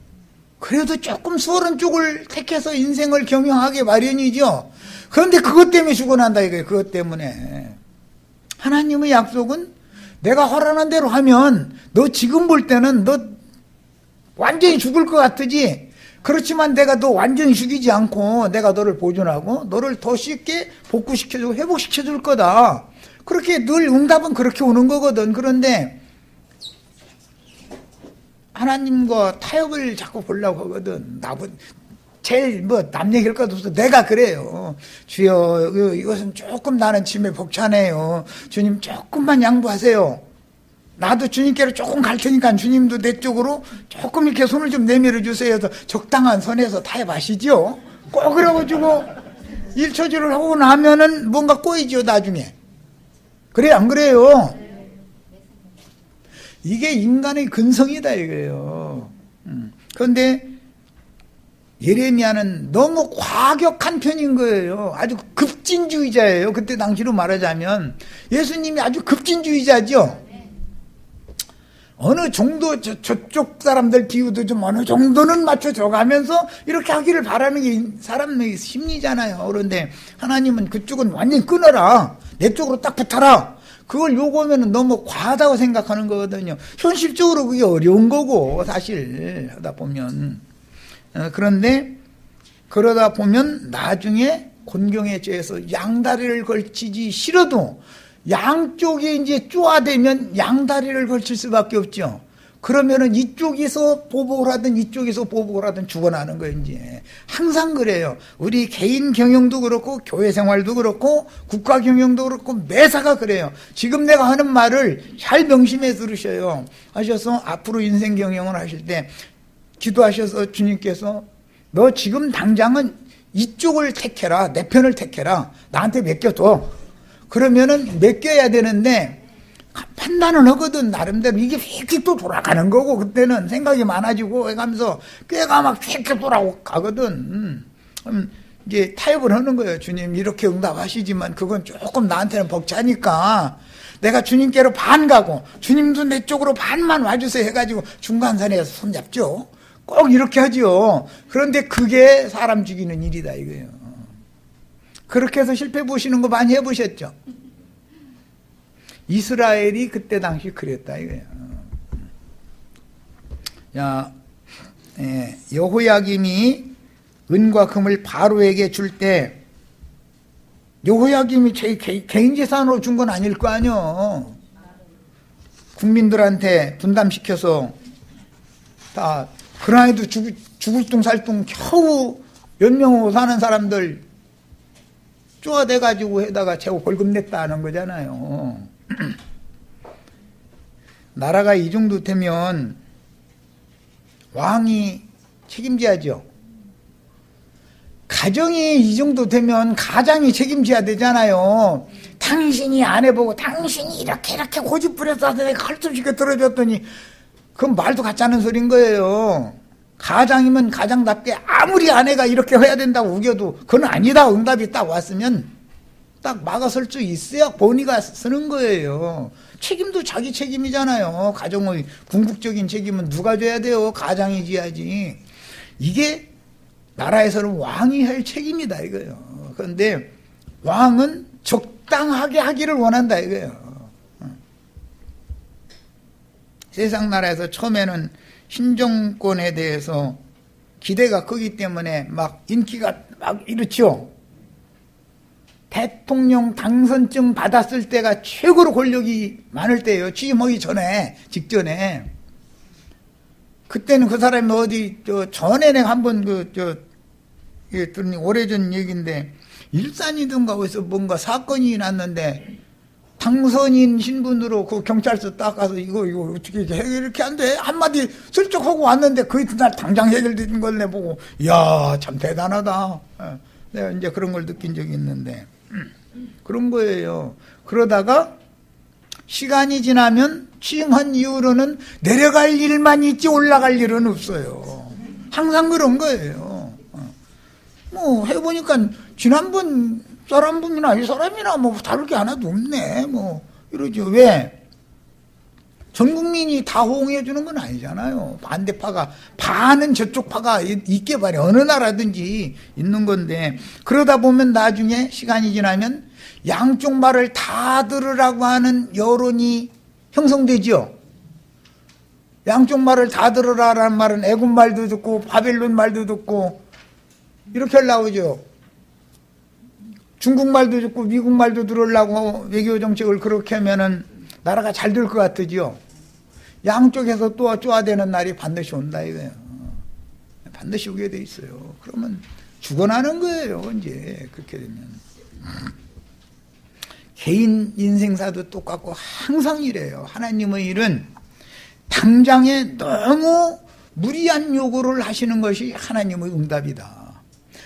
조금 수월한 쪽을 택해서 인생을 경영하기 마련이죠. 그런데 그것 때문에 죽어난다 이거예요. 그것 때문에. 하나님의 약속은 내가 허락한 대로 하면 너 지금 볼 때는 너 완전히 죽을 것 같으지. 그렇지만 내가 너 완전히 죽이지 않고 내가 너를 보존하고 너를 더 쉽게 복구시켜주고 회복시켜줄 거다. 그렇게 늘 응답은 그렇게 오는 거거든. 그런데 하나님과 타협을 자꾸 보려고 하거든. 제일 남 얘기할 것도 없어. 내가 그래요. 주여, 이것은 조금 나는 짐에 벅차네요. 주님 조금만 양보하세요. 나도 주님께로 조금 갈 테니까 주님도 내 쪽으로 조금 이렇게 손을 좀 내밀어 주세요. 해서 적당한 선에서 타협하시죠. 꼭 그래가지고 일처리를 하고 나면은 뭔가 꼬이죠, 나중에. 그래, 안 그래요? 이게 인간의 근성이다, 이거예요. 그런데 예레미야는 너무 과격한 편인 거예요. 아주 급진주의자예요. 그때 당시로 말하자면 예수님이 아주 급진주의자죠. 어느 정도 저쪽 사람들 비유도 좀 어느 정도는 맞춰줘 가면서 이렇게 하기를 바라는 게 사람의 심리잖아요. 그런데 하나님은 그쪽은 완전히 끊어라. 내 쪽으로 딱 붙어라. 그걸 요구하면 너무 과하다고 생각하는 거거든요. 현실적으로 그게 어려운 거고 사실 하다 보면. 그런데 그러다 보면 나중에 곤경에 처해서 양다리를 걸치지 싫어도 양쪽에 이제 쪼아대면 양다리를 걸칠 수밖에 없죠. 그러면은 이쪽에서 보복을 하든 이쪽에서 보복을 하든 죽어나는 거예요, 이제. 항상 그래요. 우리 개인 경영도 그렇고, 교회 생활도 그렇고, 국가 경영도 그렇고, 매사가 그래요. 지금 내가 하는 말을 잘 명심해 들으셔요. 하셔서 앞으로 인생 경영을 하실 때, 기도하셔서 주님께서 너 지금 당장은 이쪽을 택해라. 내 편을 택해라. 나한테 맡겨둬. 그러면은 맡겨야 되는데, 판단은 하거든. 나름대로 이게 휙휙 또 돌아가는 거고 그때는 생각이 많아지고 해가면서 꾀가 막 휙휙 돌아가거든. 이제 타협을 하는 거예요. 주님 이렇게 응답하시지만 그건 조금 나한테는 벅차니까 내가 주님께로 반 가고 주님도 내 쪽으로 반만 와주세요 해가지고 중간선에서 손잡죠. 꼭 이렇게 하죠. 그런데 그게 사람 죽이는 일이다 이거예요. 그렇게 해서 실패 보시는 거 많이 해보셨죠? 이스라엘이 그때 당시 그랬다 이거예요. 여호야김이 은과 금을 바로에게 줄 때 여호야김이 개인 재산으로 준 건 아닐 거 아니요. 국민들한테 분담시켜서 다 그나이도 죽을 둥 살 둥 겨우 연명하고 사는 사람들 쪼아대가지고 해다가 최고 벌금 냈다는 거잖아요. 나라가 이 정도 되면 왕이 책임져야죠. 가정이 이 정도 되면 가장이 책임져야 되잖아요. 당신이 안 해보고 당신이 이렇게 고집 부려서 내가 할 수 없게 들어줬더니 그건 말도 같지 않은 소린 거예요. 가장이면 가장답게 아무리 아내가 이렇게 해야 된다고 우겨도 그건 아니다. 응답이 딱 왔으면 딱 막아설 수 있어야 본의가 쓰는 거예요. 책임도 자기 책임이잖아요. 가정의 궁극적인 책임은 누가 져야 돼요? 가장이 져야지. 이게 나라에서는 왕이 할 책임이다 이거예요. 그런데 왕은 적당하게 하기를 원한다 이거예요. 세상 나라에서 처음에는 신정권에 대해서 기대가 크기 때문에 막 인기가 막 이렇죠. 대통령 당선증 받았을 때가 최고로 권력이 많을 때예요. 취임하기 전에, 직전에. 그때는 그 사람이 어디, 전에 내가 한번 이게 들으니 오래전 얘기인데, 일산이든가 어디서 뭔가 사건이 났는데, 당선인 신분으로 그 경찰서 딱 가서 이거 어떻게 이렇게 안 돼? 한마디 슬쩍 하고 왔는데 그 이튿날 당장 해결된 걸 내보고, 이야, 참 대단하다. 내가 이제 그런 걸 느낀 적이 있는데, 그런 거예요. 그러다가 시간이 지나면 취임한 이후로는 내려갈 일만 있지 올라갈 일은 없어요. 항상 그런 거예요. 뭐 해보니까 지난번 사람분이나 이 사람이나 뭐 다를 게 하나도 없네. 뭐 이러죠. 왜? 전 국민이 다 호응해 주는 건 아니잖아요. 반대파가, 반은 저쪽 파가 있게 말이야. 어느 나라든지 있는 건데, 그러다 보면 나중에 시간이 지나면 양쪽 말을 다 들으라고 하는 여론이 형성되죠. 양쪽 말을 다 들으라라는 말은 애굽 말도 듣고 바벨론 말도 듣고 이렇게 하려고죠. 중국 말도 듣고 미국 말도 들으려고 외교 정책을 그렇게 하면은 나라가 잘 될 것 같으죠. 양쪽에서 또 쪼아대는 날이 반드시 온다 이거예요. 반드시 오게 돼 있어요. 그러면 죽어나는 거예요. 이제 그렇게 되면. 개인 인생사도 똑같고 항상 이래요. 하나님의 일은 당장에 너무 무리한 요구를 하시는 것이 하나님의 응답이다.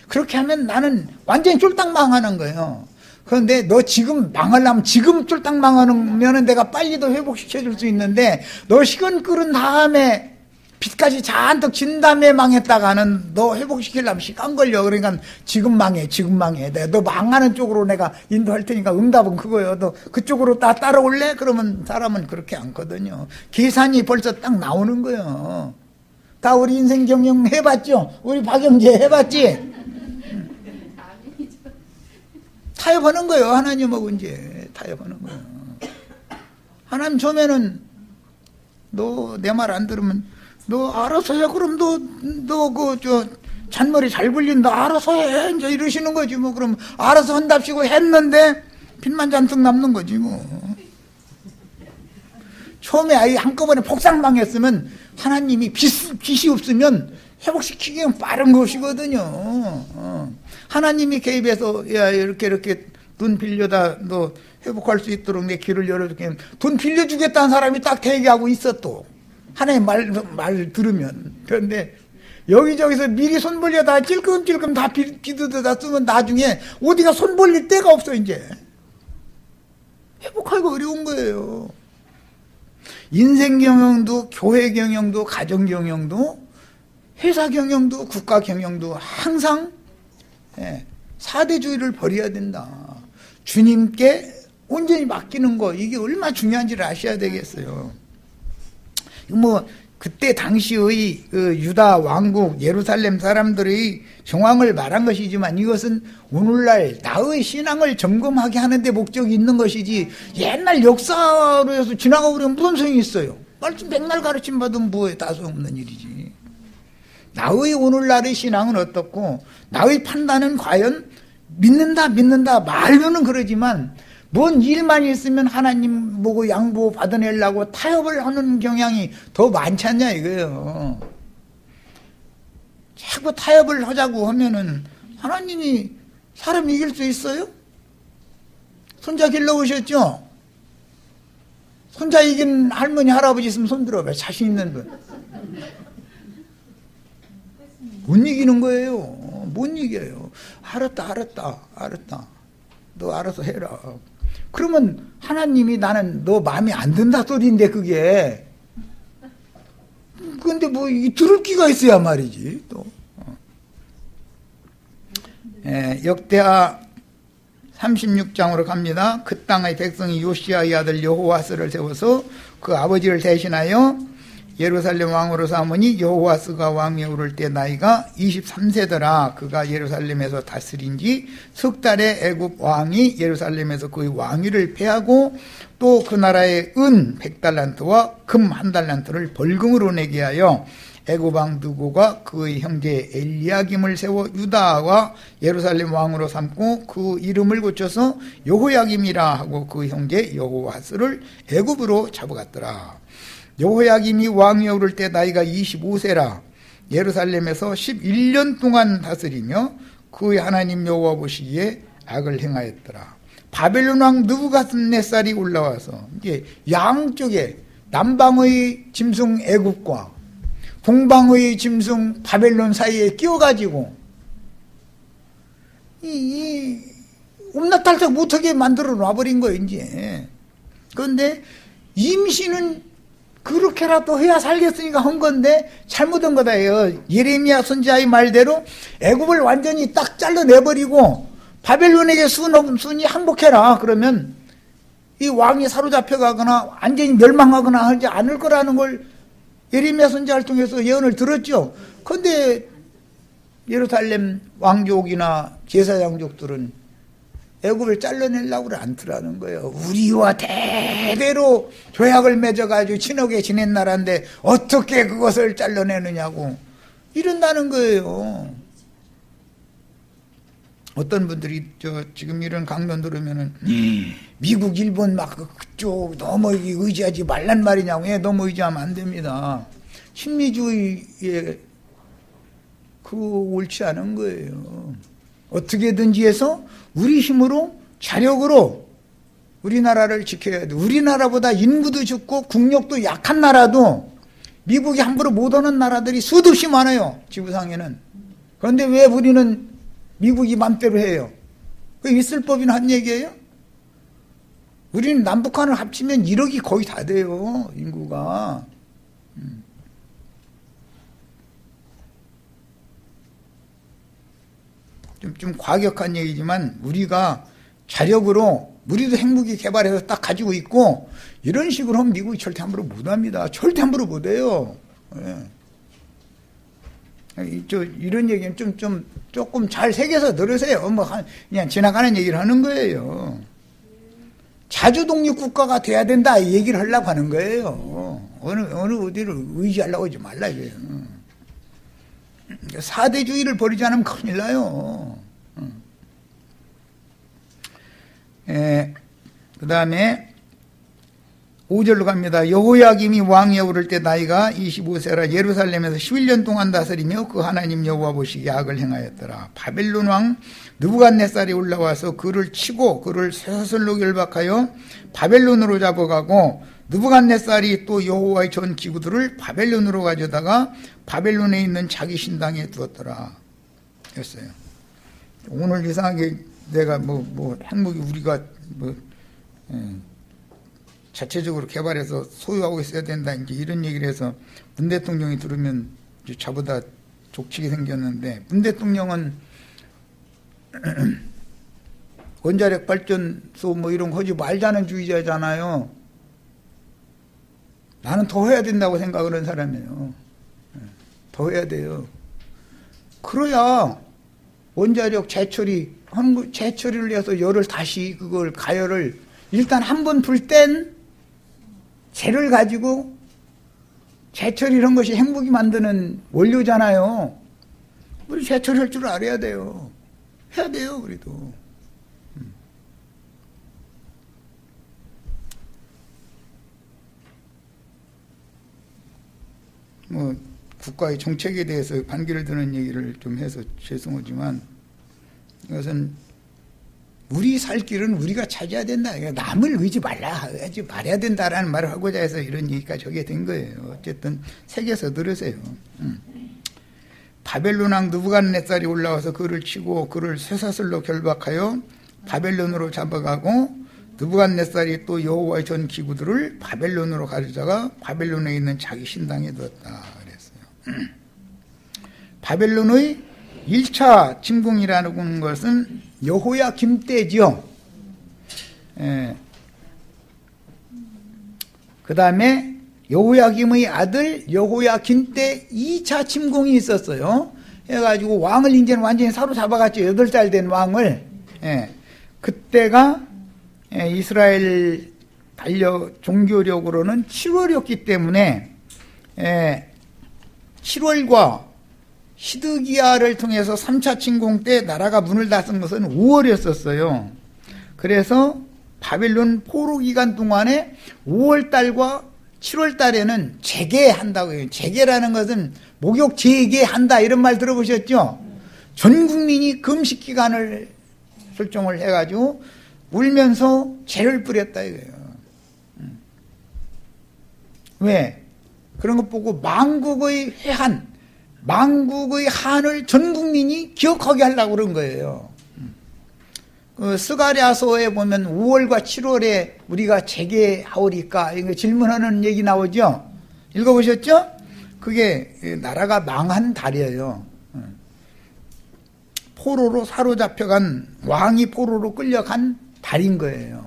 그렇게 하면 나는 완전히 쫄딱 망하는 거예요. 그런데 너 지금 망하려면 지금 쫄딱 망하면은 내가 빨리 더 회복시켜 줄 수 있는데, 너 시간 끓은 다음에 빚까지 잔뜩 진 다음에 망했다가는 너 회복시키려면 시간 걸려. 그러니까 지금 망해. 너 망하는 쪽으로 내가 인도할 테니까 응답은 그거예요. 너 그쪽으로 따라올래? 그러면 사람은 그렇게 않거든요. 계산이 벌써 딱 나오는 거예요. 다 우리 인생 경영 해봤죠? 우리 박영재 해봤지? 타협하는 거예요. 하나님하고 이제 타협하는 거예요. 하나님 처음에는 너 내 말 안 들으면 너 알아서 해. 그럼 너 잔머리 잘 굴린다. 알아서 해. 이제 이러시는 거지 뭐. 그럼 알아서 한답시고 했는데 빚만 잔뜩 남는 거지 뭐. 처음에 아예 한꺼번에 폭삭망했으면 하나님이 빚이 없으면 회복시키기는 빠른 것이거든요. 하나님이 개입해서 야 이렇게 돈 빌려다 너 회복할 수 있도록 내 길을 열어줄게. 돈 빌려주겠다는 사람이 딱 대기하고 있어 또. 하나님 말 들으면. 그런데 여기저기서 미리 손 벌려 다 찔끔찔끔 다 비드다 쓰면 나중에 어디가 손 벌릴 데가 없어 이제. 회복하기가 어려운 거예요. 인생 경영도 교회 경영도 가정 경영도 회사 경영도 국가 경영도 항상 사대주의를 버려야 된다. 주님께 온전히 맡기는 거, 이게 얼마나 중요한지를 아셔야 되겠어요. 뭐 그때 당시의 그 유다 왕국 예루살렘 사람들의 정황을 말한 것이지만 이것은 오늘날 나의 신앙을 점검하게 하는 데 목적이 있는 것이지 옛날 역사로 해서 지나가고 그러면 무슨 소용이 있어요. 말씀 백날 가르침 받으면 뭐에 다 소용없는 일이지. 나의 오늘날의 신앙은 어떻고 나의 판단은 과연 믿는다 말로는 그러지만 뭔 일만 있으면 하나님 보고 양보 받아내려고 타협을 하는 경향이 더 많지 않냐 이거예요. 자꾸 타협을 하자고 하면은 하나님이 사람 이길 수 있어요? 손자 길러오셨죠? 손자 이긴 할머니 할아버지 있으면 손 들어봐요. 자신 있는 분. 못 이기는 거예요. 못 이겨요. 알았다. 너 알아서 해라. 그러면 하나님이 나는 너 마음에 안 든다 소리인데 그게. 근데 뭐 들을 기가 있어야 말이지 또. 역대하 36장으로 갑니다. 그 땅의 백성이 요시아의 아들 여호와스를 세워서 그 아버지를 대신하여 예루살렘 왕으로 삼으니 여호와스가 왕위에 오를 때 나이가 23세더라. 그가 예루살렘에서 다스린 지 석 달에 애굽 왕이 예루살렘에서 그의 왕위를 폐하고 또 그 나라의 은 100달란트와 금 1달란트를 벌금으로 내게 하여 애굽 왕 느고가 그의 형제 엘리야김을 세워 유다와 예루살렘 왕으로 삼고 그 이름을 고쳐서 여호야김이라 하고 그 형제 여호아스를 애굽으로 잡아갔더라. 여호야김이 왕위에 오를 때 나이가 25세라 예루살렘에서 11년 동안 다스리며 그의 하나님 여호와 보시기에 악을 행하였더라. 바벨론 왕 느부갓네살이 올라와서 이제 양쪽에 남방의 짐승 애굽과 동방의 짐승 바벨론 사이에 끼어가지고 이 옴나탈락 못하게 만들어 놔버린 거예요 이제. 그런데 임신은 그렇게라도 해야 살겠으니까 한 건데 잘못한 거다예요. 예레미야 선지자의 말대로 애굽을 완전히 딱 잘라내버리고 바벨론에게 순이 항복해라. 그러면 이 왕이 사로잡혀가거나 완전히 멸망하거나 하지 않을 거라는 걸 예레미야 선지자를 통해서 예언을 들었죠. 그런데 예루살렘 왕족이나 제사장족들은 애굽을 잘라내려고 않더라는 거예요. 우리와 대대로 조약을 맺어가지고 친하게 지낸 나라인데 어떻게 그것을 잘라내느냐고 이런다는 거예요. 어떤 분들이 지금 이런 강론 들으면은 미국, 일본 막 그쪽 너무 의지하지 말란 말이냐고. 예, 너무 의지하면 안 됩니다. 신미주의에 옳지 않은 거예요. 어떻게든지 해서 우리 힘으로 자력으로 우리나라를 지켜야 돼. 우리나라보다 인구도 적고 국력도 약한 나라도 미국이 함부로 못 오는 나라들이 수없이 많아요. 지구상에는. 그런데 왜 우리는 미국이 맘대로 해요? 그 있을 법이나 한 얘기예요? 우리는 남북한을 합치면 1억이 거의 다 돼요. 인구가. 좀 과격한 얘기지만 우리가 자력으로 우리도 핵무기 개발해서 딱 가지고 있고 이런 식으로 하면 미국이 절대 함부로 못합니다. 절대 함부로 못해요. 예. 이런 얘기는 조금 잘 새겨서 들으세요. 그냥 지나가는 얘기를 하는 거예요. 자주 독립국가가 돼야 된다 이 얘기를 하려고 하는 거예요. 어느 어디를 의지하려고 하지 말라 이거예요. 사대주의를 버리지 않으면 큰일 나요. 그 다음에 5절로 갑니다. 여호야김이 왕위에 오를 때 나이가 25세라 예루살렘에서 11년 동안 다스리며 그 하나님 여호와 보시기에 악을 행하였더라. 바벨론 왕 느부갓네살이 올라와서 그를 치고 그를 쇠사슬로 결박하여 바벨론으로 잡아가고 느부갓네살이 또 여호와의 전 기구들을 바벨론으로 가져다가 바벨론에 있는 자기 신당에 두었더라 했어요. 오늘 이상하게 내가 핵무기 우리가 자체적으로 개발해서 소유하고 있어야 된다 이제 이런 얘기를 해서 문 대통령이 들으면 이제 저보다 족치게 생겼는데, 문 대통령은 원자력 발전소 이런 거 하지 말자는 주의자잖아요. 나는 더 해야 된다고 생각을 하는 사람이에요. 더 해야 돼요. 그래야 원자력 재처리를 해서 열을 다시 그걸 가열을 일단 한 번 불 땐 재를 가지고 재처리 이런 것이 핵무기 만드는 원료잖아요. 우리 재처리할 줄 알아야 돼요. 해야 돼요. 그래도. 국가의 정책에 대해서 반기를 드는 얘기를 좀 해서 죄송하지만 이것은 우리 살 길은 우리가 찾아야 된다. 남을 의지 하지 말아야 된다라는 말을 하고자 해서 이런 얘기까지 하게 된 거예요. 어쨌든 새겨서 들으세요. 바벨론 왕 느부갓네살이 올라와서 그를 치고 그를 쇠사슬로 결박하여 바벨론으로 잡아가고 느부갓네살이 또 여호와의 전 기구들을 바벨론으로 가져다가 바벨론에 있는 자기 신당에 두었다 그랬어요. 바벨론의 1차 침공이라는 것은 여호야김 때죠. 그 다음에 여호야김의 아들 여호야긴 때 2차 침공이 있었어요. 해가지고 왕을 이제는 완전히 사로잡아갔죠. 8살 된 왕을. 그때가 이스라엘 종교력으로는 7월이었기 때문에 7월과 시드기야를 통해서 3차 침공 때 나라가 문을 닫은 것은 5월이었었어요. 그래서 바벨론 포로 기간 동안에 5월달과 7월달에는 재개한다고 해요. 재개라는 것은 목욕 재개한다 이런 말 들어보셨죠? 전 국민이 금식 기간을 설정을 해가지고 울면서 죄를 뿌렸다 이거예요. 왜? 그런 것 보고 만국의 회한, 만국의 한을 전 국민이 기억하게 하려고 그런 거예요. 그 스가랴서에 보면 5월과 7월에 우리가 재개하오리까 이거 질문하는 얘기 나오죠? 읽어보셨죠? 그게 나라가 망한 달이에요. 포로로 사로잡혀간, 왕이 포로로 끌려간 달인 거예요.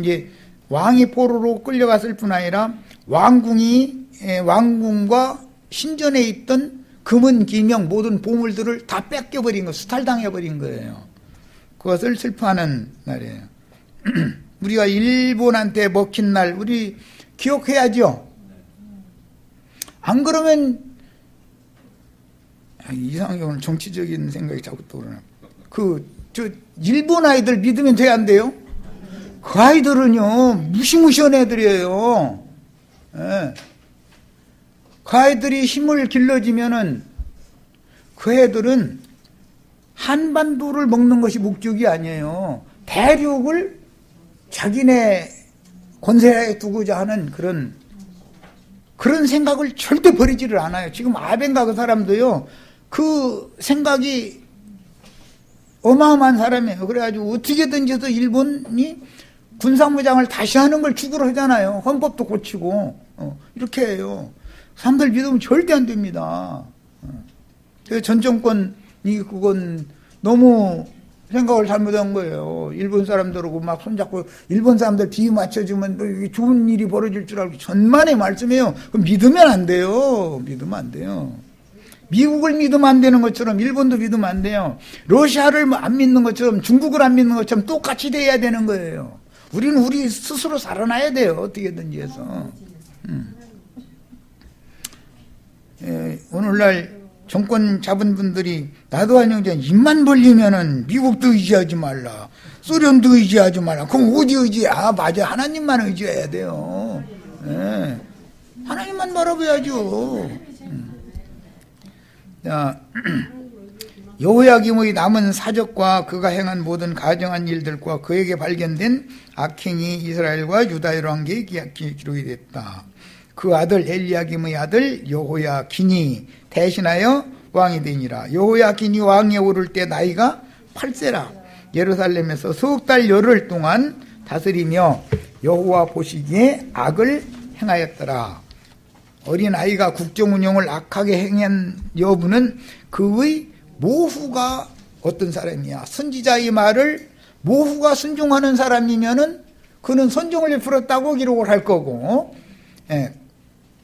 이제 왕이 포로로 끌려갔을 뿐 아니라 왕궁과 신전에 있던 금은 기명 모든 보물들을 다 뺏겨버린 거, 수탈당해버린 거예요. 그것을 슬퍼하는 날이에요. 우리가 일본한테 먹힌 날 우리 기억해야죠. 안 그러면 이상하게 오늘 정치적인 생각이 자꾸 떠오르나. 일본 아이들 믿으면 돼 안 돼요? 그 아이들은요 무시무시한 애들이에요. 예. 그 아이들이 힘을 길러지면은 그 애들은 한반도를 먹는 것이 목적이 아니에요. 대륙을 자기네 권세에 두고자 하는 그런 생각을 절대 버리지를 않아요. 지금 아벤가 그 사람도요, 그 생각이 어마어마한 사람이에요. 그래가지고 어떻게든지 해서 일본이 군사무장을 다시 하는 걸 추구를 하잖아요. 헌법도 고치고, 이렇게 해요. 사람들 믿으면 절대 안 됩니다. 전 정권이 그건 너무 생각을 잘못한 거예요. 일본 사람들하고 막 손잡고 일본 사람들 비유 맞춰주면 좋은 일이 벌어질 줄 알고 전만의 말씀이에요. 그럼 믿으면 안 돼요. 믿으면 안 돼요. 미국을 믿으면 안 되는 것처럼 일본도 믿으면 안 돼요. 러시아를 안 믿는 것처럼 중국을 안 믿는 것처럼 똑같이 돼야 되는 거예요. 우리는 우리 스스로 살아나야 돼요. 어떻게든지 해서. 오늘날 정권 잡은 분들이 나도 아니고 입만 벌리면은 미국도 의지하지 말라, 소련도 의지하지 말라. 그럼 어디 의지해? 맞아, 하나님만 의지해야 돼요. 하나님만 바라봐야죠. 자, 여호야김의 남은 사적과 그가 행한 모든 가정한 일들과 그에게 발견된 악행이 이스라엘과 유다 열왕기에 기록이 됐다. 그 아들 엘리야김의 아들 여호야긴이 대신하여 왕이 되니라. 여호야긴이 왕에 오를 때 나이가 8세라. 예루살렘에서 석 달 열흘 동안 다스리며 여호와 보시기에 악을 행하였더라. 어린 아이가 국정 운영을 악하게 행한 여부는 그의 모후가 어떤 사람이야. 선지자의 말을 모후가 순종하는 사람이면은 그는 선종을 베풀었다고 기록을 할 거고,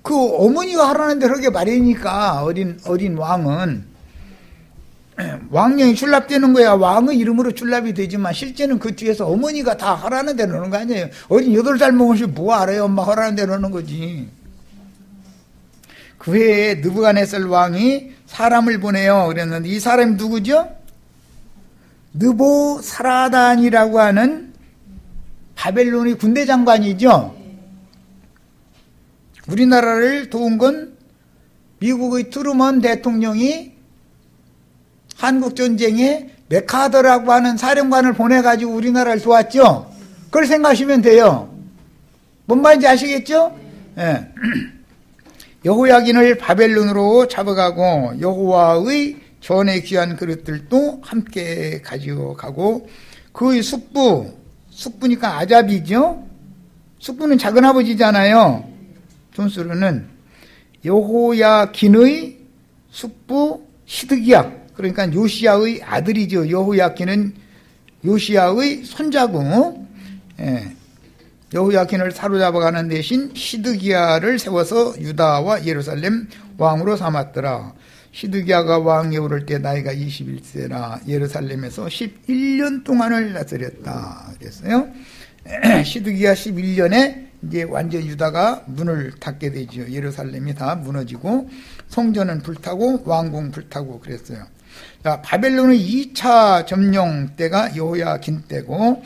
그 어머니가 하라는 대로 하게 마련이니까 어린 왕은 왕령이 출납되는 거야. 왕의 이름으로 출납이 되지만 실제는 그 뒤에서 어머니가 다 하라는 대로 하는 거 아니에요. 어린 8살 먹으면 뭐 알아요. 엄마 하라는 대로 하는 거지. 그 해에 느부갓네살 왕이 사람을 보내요. 그랬는데 이 사람이 누구죠? 느보사라단이라고 하는 바벨론의 군대 장관이죠. 우리나라를 도운 건 미국의 트루먼 대통령이 한국전쟁에 메카더라고 하는 사령관을 보내가지고 우리나라를 도왔죠. 그걸 생각하시면 돼요. 뭔 말인지 아시겠죠? 예. 여호야긴을 바벨론으로 잡아가고 여호와의 전에 귀한 그릇들도 함께 가지고 가고 그의 숙부니까 아잡이죠. 숙부는 작은아버지잖아요. 존스루는 여호야긴의 숙부 시드기야, 그러니까 요시야의 아들이죠. 여호야긴은 요시야의 손자고, 여호야긴을 사로잡아가는 대신 시드기야를 세워서 유다와 예루살렘 왕으로 삼았더라. 시드기야가 왕에 오를 때 나이가 21세라 예루살렘에서 11년 동안을 다스렸다 그랬어요. 시드기야 11년에 이제 완전 유다가 문을 닫게 되죠. 예루살렘이 다 무너지고 성전은 불타고 왕궁 불타고 그랬어요. 자, 바벨론의 2차 점령 때가 여호야긴 때고,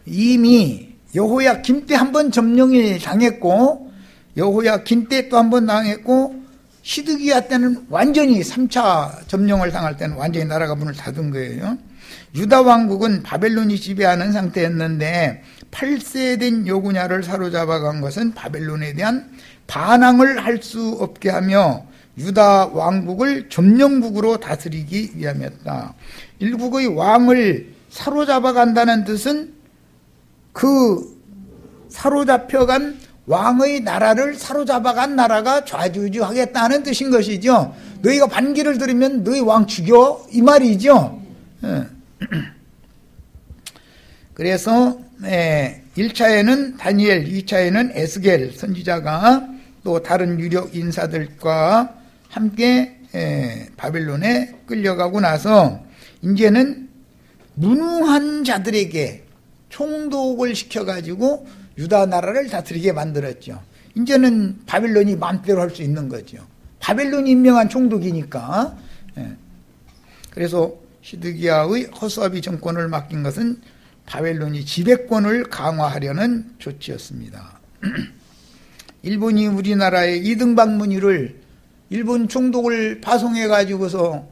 이미 여호야긴 때 한 번 점령이 당했고 여호야긴 때 또 한 번 당했고, 시드기야 때는 완전히 3차 점령을 당할 때는 완전히 나라가 문을 닫은 거예요. 유다 왕국은 바벨론이 지배하는 상태였는데 8세 된 여구냐를 사로잡아 간 것은 바벨론에 대한 반항을 할 수 없게 하며 유다 왕국을 점령국으로 다스리기 위함이었다. 일국의 왕을 사로잡아 간다는 뜻은 그 사로잡혀간 왕의 나라를 사로잡아간 나라가 좌지우지하겠다는 뜻인 것이죠. 너희가 반기를 들으면 너희 왕 죽여, 이 말이죠. 그래서 1차에는 다니엘, 2차에는 에스겔 선지자가 또 다른 유력 인사들과 함께 바벨론에 끌려가고 나서 이제는 무능한 자들에게 총독을 시켜가지고 유다 나라를 다스리게 만들었죠. 이제는 바벨론이 마음대로 할 수 있는 거죠. 바벨론이 임명한 총독이니까. 그래서 시드기야의 허수아비 정권을 맡긴 것은 바벨론이 지배권을 강화하려는 조치였습니다. 일본이 우리나라의 이등박문희를 일본 총독을 파송해 가지고서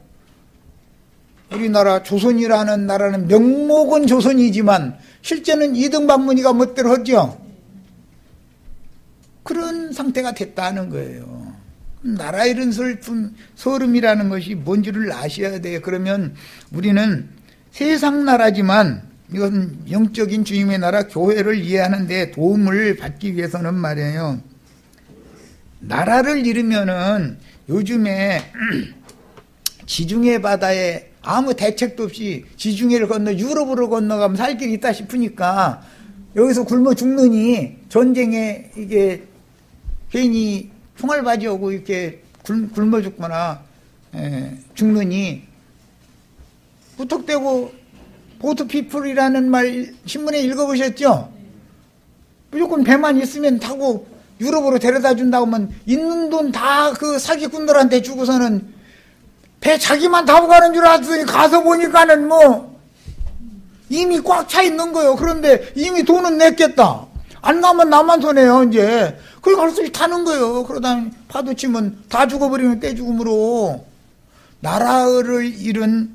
우리나라 조선이라는 나라는 명목은 조선이지만 실제는 이등박문희가 멋대로 하죠. 그런 상태가 됐다는 거예요. 나라 잃은 슬픔, 서름이라는 것이 뭔지를 아셔야 돼요. 그러면 우리는 세상 나라지만 이것은 영적인 주님의 나라 교회를 이해하는 데 도움을 받기 위해서는 말이에요. 나라를 잃으면은 요즘에 지중해 바다에 아무 대책도 없이 지중해를 건너 유럽으로 건너가면 살 길이 있다 싶으니까 여기서 굶어 죽느니 전쟁에 이게 괜히 총알 맞이하고 이렇게 굶어 죽거나 죽느니 무턱대고 보트피플이라는 말 신문에 읽어보셨죠? 무조건 배만 있으면 타고 유럽으로 데려다 준다고 하면 있는 돈 다 그 사기꾼들한테 주고서는 배 자기만 타고 가는 줄 알았더니 가서 보니까는 뭐 이미 꽉 차 있는 거예요. 그런데 이미 돈은 냈겠다. 안 가면 나만 손해요 이제. 그걸 갈수록 타는 거예요. 그러다 파도 치면 다 죽어버리면 떼죽음으로. 나라를 잃은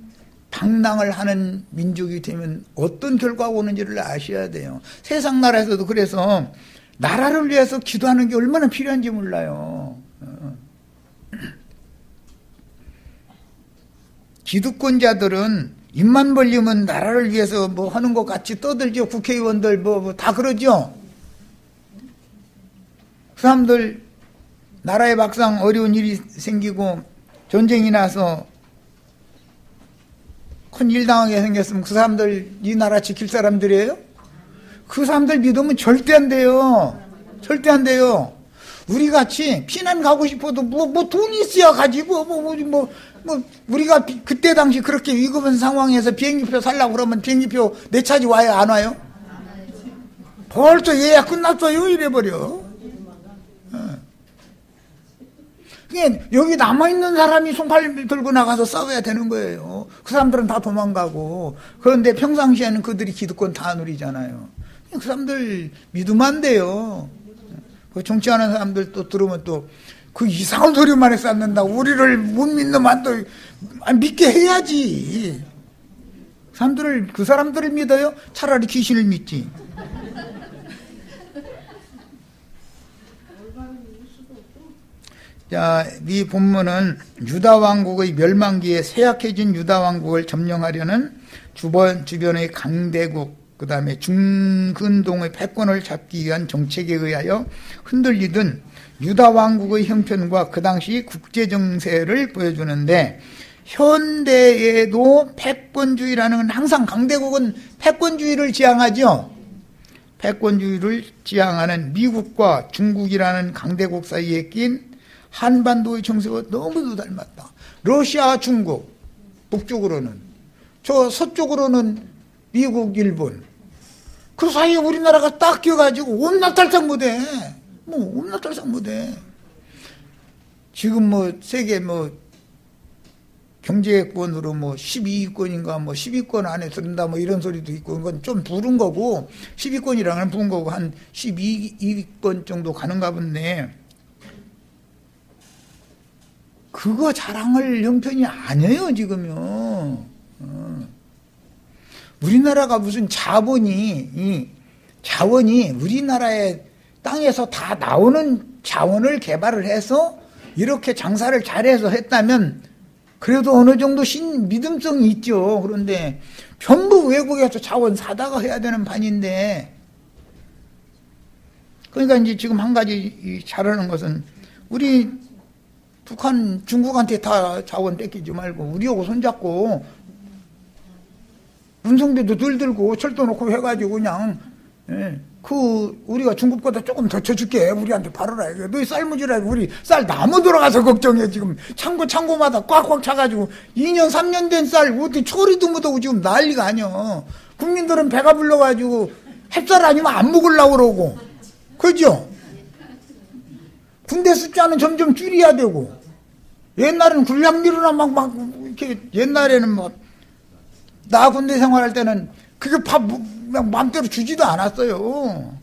방랑을 하는 민족이 되면 어떤 결과가 오는지를 아셔야 돼요. 세상 나라에서도 그래서 나라를 위해서 기도하는 게 얼마나 필요한지 몰라요. 기득권자들은 입만 벌리면 나라를 위해서 뭐 하는 것 같이 떠들죠. 국회의원들 뭐 다 그러죠. 그 사람들 나라에 막상 어려운 일이 생기고 전쟁이 나서 큰일 당하게 생겼으면 그 사람들 이 나라 지킬 사람들이에요? 그 사람들 믿으면 절대 안 돼요. 절대 안 돼요. 우리 같이 피난 가고 싶어도 뭐 돈이 있어야 가지 뭐 우리가 그때 당시 그렇게 위급한 상황에서 비행기표 살려고 그러면 비행기표 내 차지 와요 안 와요? 벌써 예약 끝났어요 이래버려. 그게 여기 남아있는 사람이 손팔 들고 나가서 싸워야 되는 거예요. 그 사람들은 다 도망가고. 그런데 평상시에는 그들이 기득권 다 누리잖아요. 그 사람들 믿으면 안 돼요. 그 정치하는 사람들 또 들으면 또 그 이상한 소리만 해서 안 된다. 우리를 못 믿는 또 믿게 해야지. 그 사람들을 믿어요? 차라리 귀신을 믿지. 자, 이 본문은 유다 왕국의 멸망기에 쇠약해진 유다 왕국을 점령하려는 주변의 강대국, 그 다음에 중근동의 패권을 잡기 위한 정책에 의하여 흔들리던 유다 왕국의 형편과 그 당시 국제정세를 보여주는데, 현대에도 패권주의라는 건 항상 강대국은 패권주의를 지향하죠. 패권주의를 지향하는 미국과 중국이라는 강대국 사이에 낀 한반도의 정세가 너무도 닮았다. 러시아, 중국, 북쪽으로는, 저 서쪽으로는 미국, 일본, 그 사이에 우리나라가 딱 끼어가지고 옴납달싹 못해. 뭐 옴납달싹 못해. 지금 뭐 세계 뭐 경제권으로 뭐 12위권인가 뭐 10위권 안에 든다 뭐 이런 소리도 있고, 이건 좀 부른 거고, 10위권이랑은 부른 거고 한 12위권 정도 가는가 본데, 그거 자랑할 형편이 아니에요 지금요. 우리나라가 무슨 자원이 우리나라의 땅에서 다 나오는 자원을 개발을 해서 이렇게 장사를 잘해서 했다면 그래도 어느 정도 믿음성이 있죠. 그런데 전부 외국에서 자원 사다가 해야 되는 판인데, 그러니까 이제 지금 한 가지 잘하는 것은, 우리 북한, 중국한테 다 자원 뺏기지 말고 우리하고 손잡고 운송비도 덜 들고 철도 놓고 해가지고 그냥, 우리가 중국보다 조금 더 쳐줄게. 우리한테 팔아라. 너희 쌀무지라. 우리 쌀 나무 들어가서 걱정해. 지금 창고마다 꽉꽉 차가지고 2년 3년 된 쌀 어떻게 초리도 못하고 지금 난리가 아니야. 국민들은 배가 불러가지고 햇살 아니면 안 먹으려고 그러고. 그죠? 군대 숫자는 점점 줄여야 되고. 옛날에는 군량미로나 막 이렇게, 옛날에는 나 군대 생활할 때는 그게 밥 그냥 마음대로 주지도 않았어요.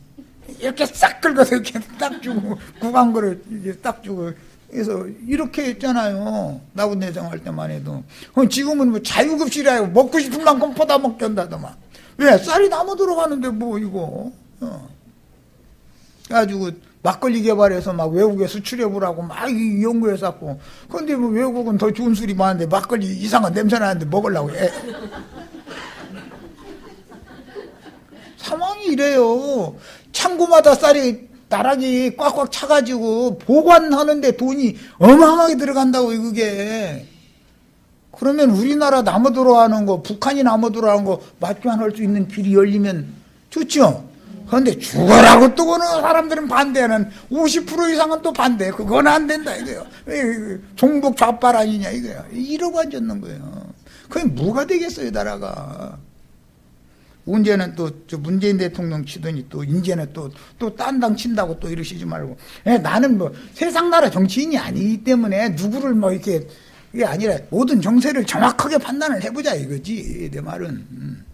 이렇게 싹 긁어서 이렇게 딱 주고, 구강 그릇 이게 딱 주고, 그래서 이렇게 했잖아요. 나 군대 생활할 때만 해도. 지금은 뭐 자유급식이라 먹고 싶은 만큼 퍼다 먹겠다더만. 왜? 쌀이 나무 들어가는데 뭐 이거. 그래가지고 막걸리 개발해서 막 외국에 수출해보라고 막 연구해서 갖고. 근데 뭐 외국은 더 좋은 술이 많은데 막걸리 이상한 냄새 나는데 먹으려고 해. 상황이 이래요. 창고마다 쌀이 나락이 꽉꽉 차가지고 보관하는데 돈이 어마어마하게 들어간다고, 그게. 그러면 우리나라 나무 들어가는 거, 북한이 나무 들어가는 거 맞교환할 수 있는 길이 열리면 좋죠. 그런데 죽어라고 또 그러는 사람들은 반대는 50% 이상은 또 반대. 그건 안 된다 이거예요. 종북 좌빨 아니냐 이거예요. 이러고 앉았는 거예요. 그게 뭐가 되겠어요, 나라가. 언제는 또 문재인 대통령 치더니 또 이제는 또 딴 당 친다고 또 이러시지 말고. 나는 뭐 세상 나라 정치인이 아니기 때문에 누구를 뭐 이렇게, 이게 아니라 모든 정세를 정확하게 판단을 해보자 이거지, 내 말은.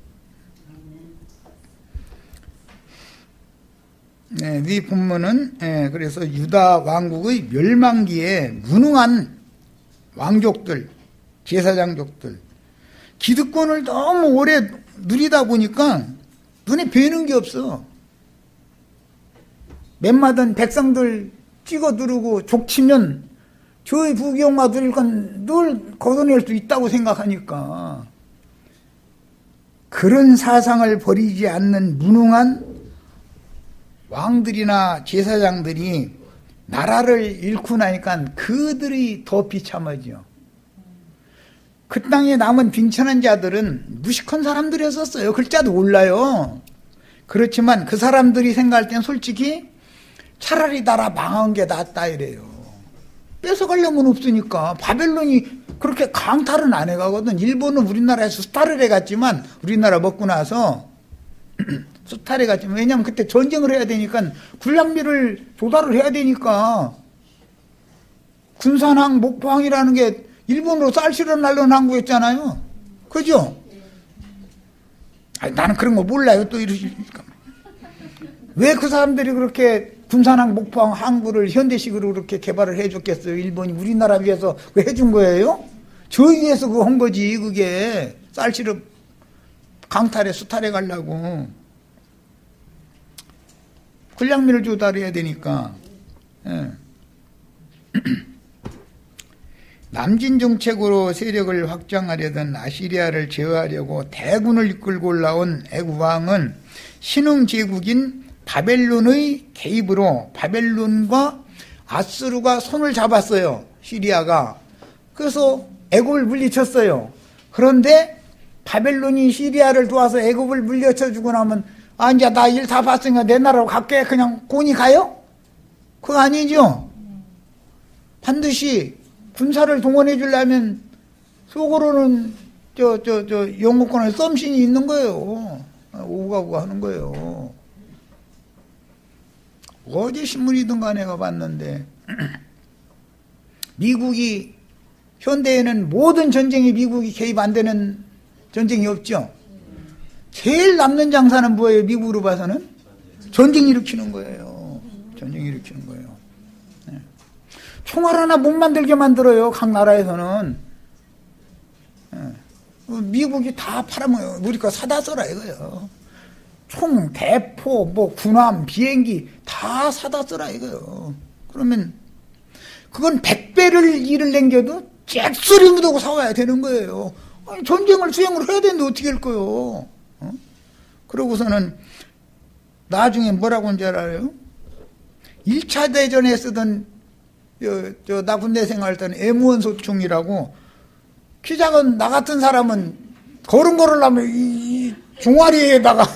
네, 이 본문은 그래서 유다 왕국의 멸망기에 무능한 왕족들, 제사장족들, 기득권을 너무 오래 누리다 보니까 눈에 뵈는 게 없어. 맴마던 백성들 찍어 누르고 족치면 저희 부경화 누릴 건 늘 걷어낼 수 있다고 생각하니까, 그런 사상을 버리지 않는 무능한 왕들이나 제사장들이 나라를 잃고 나니까 그들이 더 비참하죠. 그 땅에 남은 빈천한 자들은 무식한 사람들이었었어요. 글자도 몰라요. 그렇지만 그 사람들이 생각할 땐 솔직히 차라리 나라 망한 게 낫다 이래요. 뺏어가려면 없으니까. 바벨론이 그렇게 강탈은 안 해가거든. 일본은 우리나라에서 수탈을 해갔지만, 우리나라 먹고 나서 수탈해 갔지만, 왜냐면 그때 전쟁을 해야 되니까 군량미를 조달을 해야 되니까. 군산항, 목포항이라는 게 일본으로 쌀 실어 날려는 항구였잖아요. 그죠? 아니, 나는 그런 거 몰라요. 또 이러시니까. 왜 그 사람들이 그렇게 군산항, 목포항 항구를 현대식으로 그렇게 개발을 해줬겠어요? 일본이 우리나라 위해서 해준 거예요? 저희 위해서 그거 한 거지, 그게. 쌀 실어 강탈에 수탈해 가려고. 군량미를 조달해야 되니까. 남진 정책으로 세력을 확장하려던 아시리아를 제어하려고 대군을 이끌고 올라온 애국왕은 신흥 제국인 바벨론의 개입으로 바벨론과 아수르가 손을 잡았어요. 시리아가. 그래서 애굽을 물리쳤어요. 그런데 바벨론이 시리아를 도와서 애굽을 물리쳐주고 나면, 아, 이제 나 일 다 봤으니까 내 나라로 갈게. 그냥 곤히 가요? 그거 아니죠. 반드시 군사를 동원해 주려면 속으로는 영국권의 썸씽이 있는 거예요. 오가오가 하는 거예요. 어제 신문이든가 내가 봤는데 미국이 현대에는 모든 전쟁에 미국이 개입 안 되는 전쟁이 없죠. 제일 남는 장사는 뭐예요? 미국으로 봐서는 전쟁 일으키는 거예요. 전쟁 일으키는 거예요. 네. 총알 하나 못 만들게 만들어요. 각 나라에서는. 네. 미국이 다 팔아먹어요. 우리 거 사다 써라 이거예요. 총, 대포, 뭐 군함, 비행기 다 사다 써라 이거예요. 그러면 그건 100배를 일을 남겨도 잭소리 묻고 사와야 되는 거예요. 아니, 전쟁을 수행을 해야 되는데 어떻게 할 거요? 그러고서는 나중에 뭐라고 하는 줄 알아요? 1차 대전에 쓰던 나 군대 생활할 때는 M1 소총이라고 키 작은 나 같은 사람은 걸음걸으려면 이 종아리에다가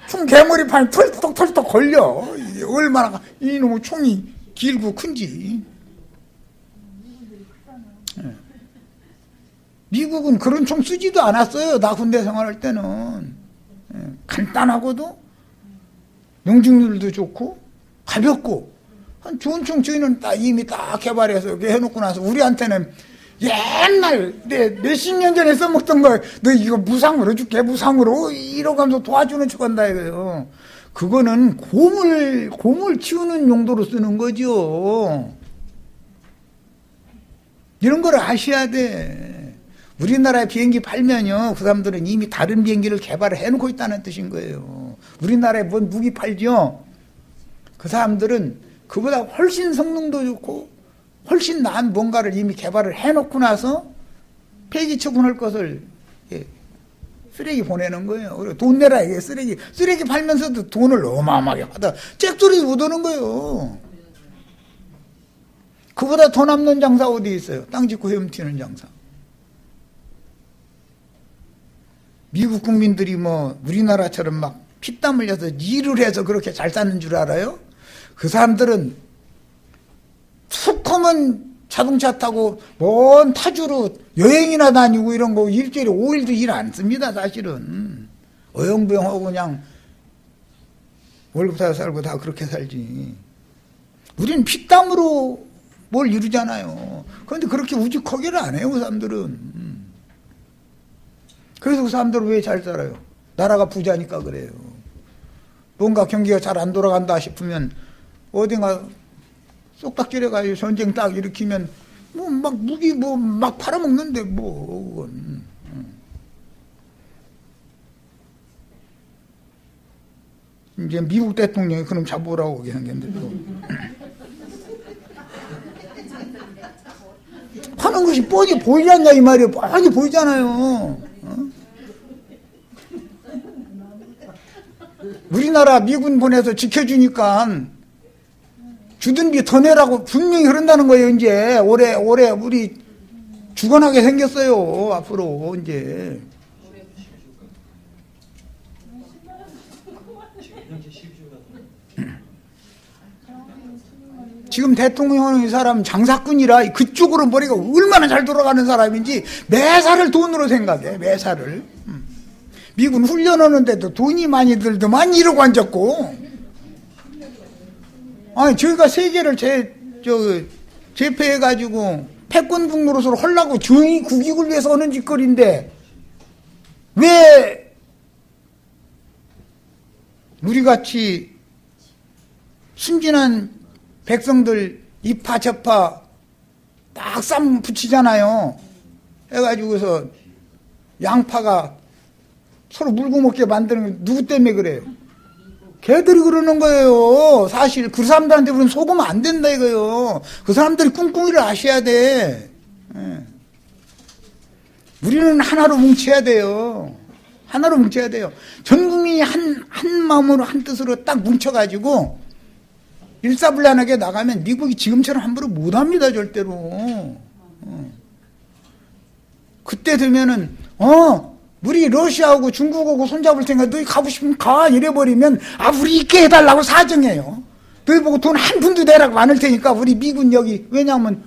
총 개머리판이 털떡 걸려. 얼마나 이놈의 총이 길고 큰지. 미국은 그런 총 쓰지도 않았어요. 나 군대 생활할 때는. 간단하고도 명중률도 좋고 가볍고 한 좋은 총 저희는 이미 딱 개발해서 이렇게 해놓고 나서 우리한테는 옛날 몇십 년 전에 써먹던 거 너 이거 무상으로 줄게 무상으로 이러고 하면서 도와주는 척한다 이거예요. 그거는 곰을 치우는 용도로 쓰는 거죠. 이런 걸 아셔야 돼. 우리나라에 비행기 팔면요 그 사람들은 이미 다른 비행기를 개발을 해놓고 있다는 뜻인 거예요. 우리나라에 뭔 무기 팔죠. 그 사람들은 그보다 훨씬 성능도 좋고 훨씬 나은 뭔가를 이미 개발을 해놓고 나서 폐기 처분할 것을 쓰레기 보내는 거예요. 그리고 돈 내라 이게 쓰레기 팔면서도 돈을 어마어마하게 하다 잭소리 못 오는 거예요. 그보다 돈 없는 장사 어디 있어요? 땅 짓고 헤엄치는 장사. 미국 국민들이 뭐 우리나라처럼 막 피땀 흘려서 일을 해서 그렇게 잘 사는 줄 알아요? 그 사람들은 툭 하면 자동차 타고 먼 타주로 여행이나 다니고 이런 거 일주일에 5일도 일 안 씁니다 사실은. 어영부영하고 그냥 월급 다 살고 다 그렇게 살지. 우리는 피땀으로 뭘 이루잖아요. 그런데 그렇게 우직하게를 안 해요 그 사람들은. 그래서 그 사람들은 왜 잘 살아요? 나라가 부자니까 그래요. 뭔가 경기가 잘 안 돌아간다 싶으면 어딘가 쏙딱지려 가지고 전쟁 딱 일으키면 뭐 막 무기 뭐 막 팔아먹는데 뭐 그건. 이제 미국 대통령이 그럼 잡으라고 얘기하는데 또 하는 것이 뻔히 보이지 않냐 이 말이에요. 뻔히 보이잖아요. 우리나라 미군 보내서 지켜주니까 주둔비 더 내라고 분명히 그런다는 거예요. 이제 올해 우리 죽어나게 생겼어요. 앞으로 이제 지금 대통령은 이 사람 장사꾼이라 그쪽으로 머리가 얼마나 잘 돌아가는 사람인지 매사를 돈으로 생각해. 매사를. 미군 훈련하는데도 돈이 많이 들더만 이러고 앉았고. 아니 저희가 세계를 제패해가지고 패권국 노릇을 하려고 저희 국익을 위해서 하는 짓거리인데 왜 우리같이 순진한 백성들 이파 저파 딱 쌈 붙이잖아요. 해가지고서 양파가 서로 물고 먹게 만드는 게 누구 때문에 그래요? 걔들이 그러는 거예요. 사실 그 사람들한테 우리는 속으면 안 된다 이거예요. 그 사람들이 꿍꿍이를 아셔야 돼. 우리는 하나로 뭉쳐야 돼요. 하나로 뭉쳐야 돼요. 전 국민이 한 마음으로 한 뜻으로 딱 뭉쳐가지고 일사불란하게 나가면 미국이 지금처럼 함부로 못합니다 절대로. 그때 되면은 우리 러시아하고 중국하고 손잡을 테니까 너희 가고 싶으면 가 이래버리면 우리 있게 해달라고 사정해요. 너희 보고 돈 한 푼도 내라고 안 할 테니까 우리 미군 여기 왜냐하면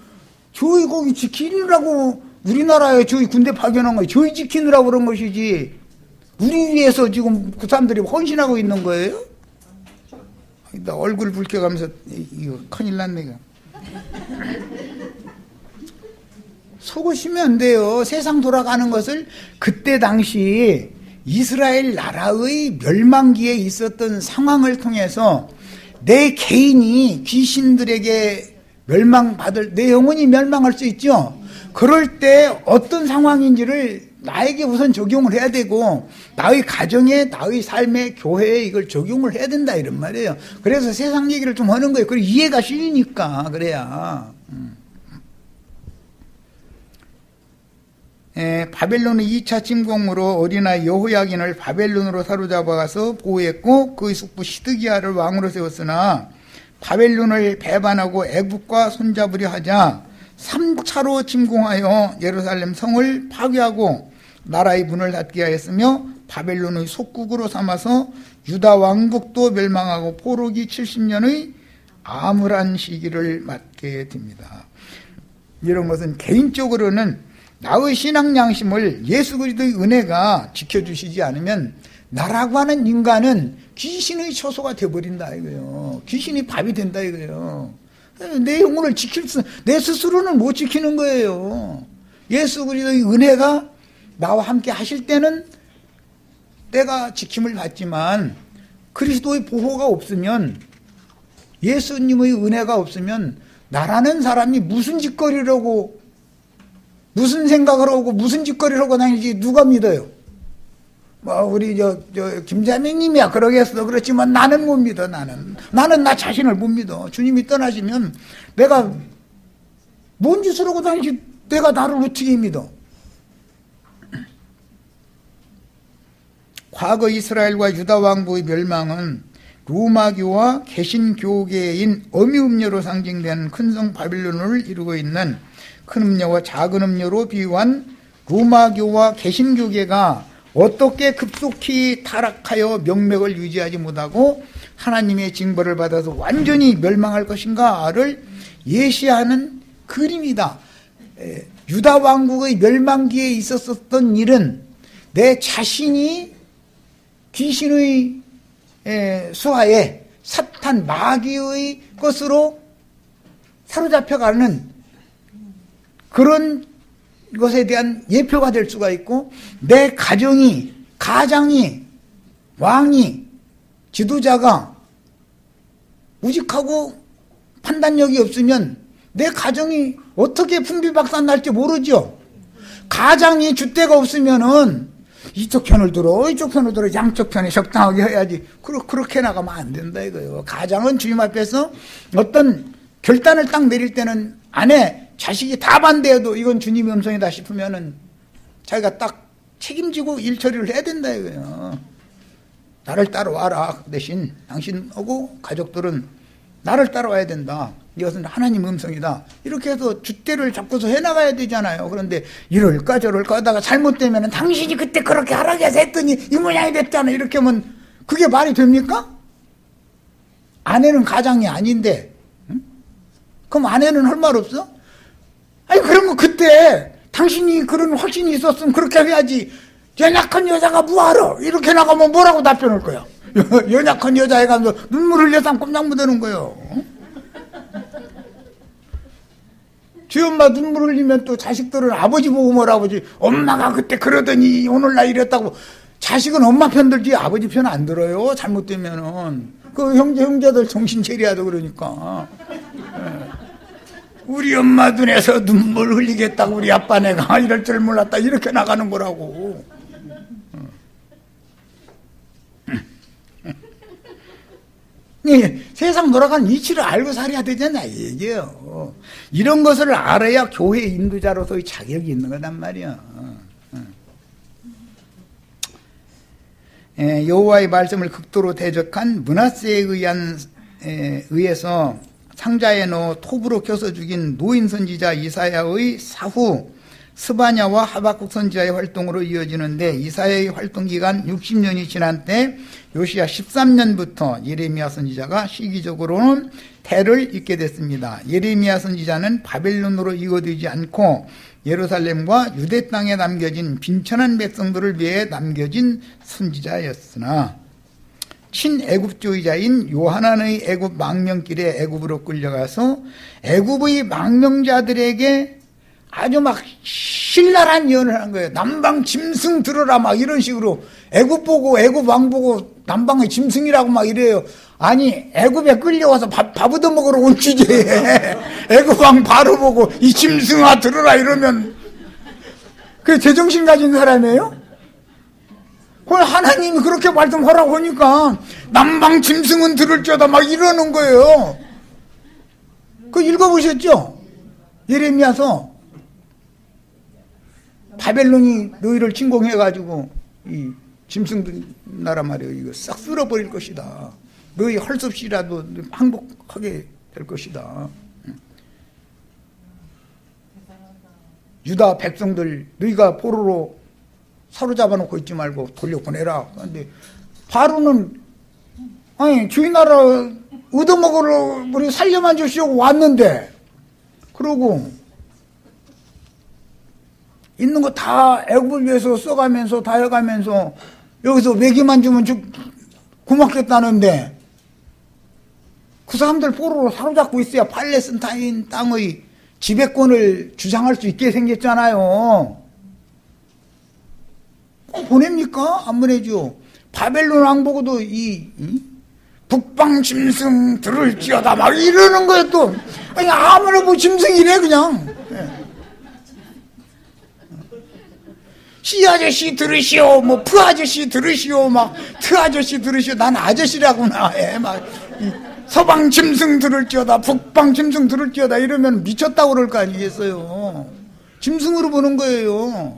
저희 거기 지키느라고 우리나라에 저희 군대 파견한 거예요. 저희 지키느라고 그런 것이지 우리 위해서 지금 그 사람들이 헌신하고 있는 거예요? 나 얼굴 붉혀가면서 이거 큰일 났네 이거. 속으시면 안 돼요. 세상 돌아가는 것을 그때 당시 이스라엘 나라의 멸망기에 있었던 상황을 통해서 내 개인이 귀신들에게 멸망받을, 내 영혼이 멸망할 수 있죠. 그럴 때 어떤 상황인지를 나에게 우선 적용을 해야 되고 나의 가정에, 나의 삶에, 교회에 이걸 적용을 해야 된다 이런 말이에요. 그래서 세상 얘기를 좀 하는 거예요. 그리고 이해가 쉬우니까 그래야. 바벨론의 2차 침공으로 어린아이 여호야긴을 바벨론으로 사로잡아가서 보호했고 그의 숙부 시드기야를 왕으로 세웠으나 바벨론을 배반하고 애국과 손잡으려 하자 3차로 침공하여 예루살렘 성을 파괴하고 나라의 문을 닫게 하였으며 바벨론의 속국으로 삼아서 유다 왕국도 멸망하고 포로기 70년의 암울한 시기를 맞게 됩니다. 이런 것은 개인적으로는 나의 신앙 양심을 예수 그리스도의 은혜가 지켜주시지 않으면 나라고 하는 인간은 귀신의 처소가 되어버린다 이거예요. 귀신이 밥이 된다 이거예요. 내 영혼을 내 스스로는 못 지키는 거예요. 예수 그리스도의 은혜가 나와 함께 하실 때는 내가 지킴을 받지만 그리스도의 보호가 없으면, 예수님의 은혜가 없으면 나라는 사람이 무슨 짓거리를 하고 무슨 생각을 하고 무슨 짓거리를 하고 다니지 누가 믿어요? 우리 김자매님이야 그러겠어. 그렇지만 나는 못 믿어. 나는 나 자신을 못 믿어. 주님이 떠나시면 내가 뭔 짓을 하고 다니지 내가 나를 어떻게 믿어? 과거 이스라엘과 유다 왕국의 멸망은 로마교와 개신교계인 어미음료로 상징되는 큰 성 바빌론을 이루고 있는 큰 음료와 작은 음료로 비유한 로마교와 개신교계가 어떻게 급속히 타락하여 명맥을 유지하지 못하고 하나님의 징벌을 받아서 완전히 멸망할 것인가를 예시하는 그림이다. 유다 왕국의 멸망기에 있었던 일은 내 자신이 귀신의 수하에 사탄 마귀의 것으로 사로잡혀가는 그런 것에 대한 예표가 될 수가 있고, 내 가정이, 왕이, 지도자가 우직하고 판단력이 없으면 내 가정이 어떻게 풍비박산 날지 모르죠. 가장이 줏대가 없으면은 이쪽 편을 들어, 이쪽 편을 들어, 양쪽 편에 적당하게 해야지. 그렇게 나가면 안 된다 이거예요. 가장은 주님 앞에서 어떤 결단을 딱 내릴 때는 아내, 자식이 다 반대해도 이건 주님의 음성이다 싶으면은 자기가 딱 책임지고 일 처리를 해야 된다 이거예요. 나를 따라와라. 그 대신 당신하고 가족들은 나를 따라와야 된다. 이것은 하나님의 음성이다. 이렇게 해서 줏대를 잡고서 해나가야 되잖아요. 그런데 이럴까 저럴까 하다가 잘못되면 당신이 그때 그렇게 하라고 해서 했더니 이 모양이 됐잖아. 이렇게 하면 그게 말이 됩니까? 아내는 가장이 아닌데, 응? 그럼 아내는 할 말 없어? 아니 그런 거 그때 당신이 그런 확신이 있었으면 그렇게 해야지. 연약한 여자가 뭐하러 이렇게 나가면 뭐라고 답변할 거야? 연약한 여자에 가서 눈물 흘려서 꼼짝 못하는 거예요. 지 엄마 눈물 흘리면 또 자식들은 아버지 보고 뭐라고 하지. 엄마가 그때 그러더니 오늘날 이랬다고. 자식은 엄마 편 들지 아버지 편 안 들어요. 잘못되면은 그 형제들 정신 차려야도 그러니까. 우리 엄마 눈에서 눈물 흘리겠다고 우리 아빠 내가 이럴 줄 몰랐다 이렇게 나가는 거라고. 세상 돌아가는 이치를 알고 살아야 되잖아 이 얘기예요. 이런 것을 알아야 교회 인도자로서의 자격이 있는 거단 말이야. 여호와의 말씀을 극도로 대적한 므낫세에 의해서 상자에 넣어 톱으로 켜서 죽인 노인 선지자 이사야의 사후 스바냐와 하박국 선지자의 활동으로 이어지는데 이사야의 활동 기간 60년이 지난 때 요시야 13년부터 예레미야 선지자가 시기적으로는 태를 잇게 됐습니다. 예레미야 선지자는 바벨론으로 이거되지 않고 예루살렘과 유대 땅에 남겨진 빈천한 백성들을 위해 남겨진 선지자였으나 친애굽주의자인 요하난의 애굽 망명길에 애굽으로 끌려가서 애굽의 망명자들에게 아주 막 신랄한 예언을 한 거예요. 남방 짐승 들어라 막 이런 식으로 애굽 보고 애굽 왕 보고 남방의 짐승이라고 막 이래요. 아니 애굽에 끌려와서 밥 얻어 먹으러 온 주제에 애굽 왕 바로 보고 이 짐승아 들어라 이러면 그게 제정신 가진 사람이에요? 그걸 하나님이 그렇게 말씀하라고 하니까 남방 짐승은 들을지어다 막 이러는 거예요. 그거 읽어보셨죠? 예레미야서 바벨론이 너희를 침공해가지고 이 짐승들 나라 말이에요. 이거 싹 쓸어버릴 것이다. 너희 할 수 없이라도 항복하게 될 것이다. 유다 백성들 너희가 포로로 사로잡아 놓고 있지 말고 돌려보내라. 그런데 바로는 아니 주인 나라 얻어먹으러 우리 살려만 주시고 왔는데 그러고 있는 거 다 애굽을 위해서 써가면서 다 해가면서 여기서 외기만 주면 고맙겠다는데 그 사람들 포로로 사로잡고 있어야 팔레스타인 땅의 지배권을 주장할 수 있게 생겼잖아요. 보냅니까? 안 보내죠. 바벨론 왕 보고도 북방 짐승 들을지어다 막 이러는 거예요. 또 아니 아무나 뭐 짐승이래 그냥. 시 아저씨 들으시오, 뭐 프 아저씨 들으시오, 막 트 아저씨 들으시오. 난 아저씨라구나. 막 서방 짐승 들을지어다, 북방 짐승 들을지어다 이러면 미쳤다고 그럴 거 아니겠어요. 짐승으로 보는 거예요.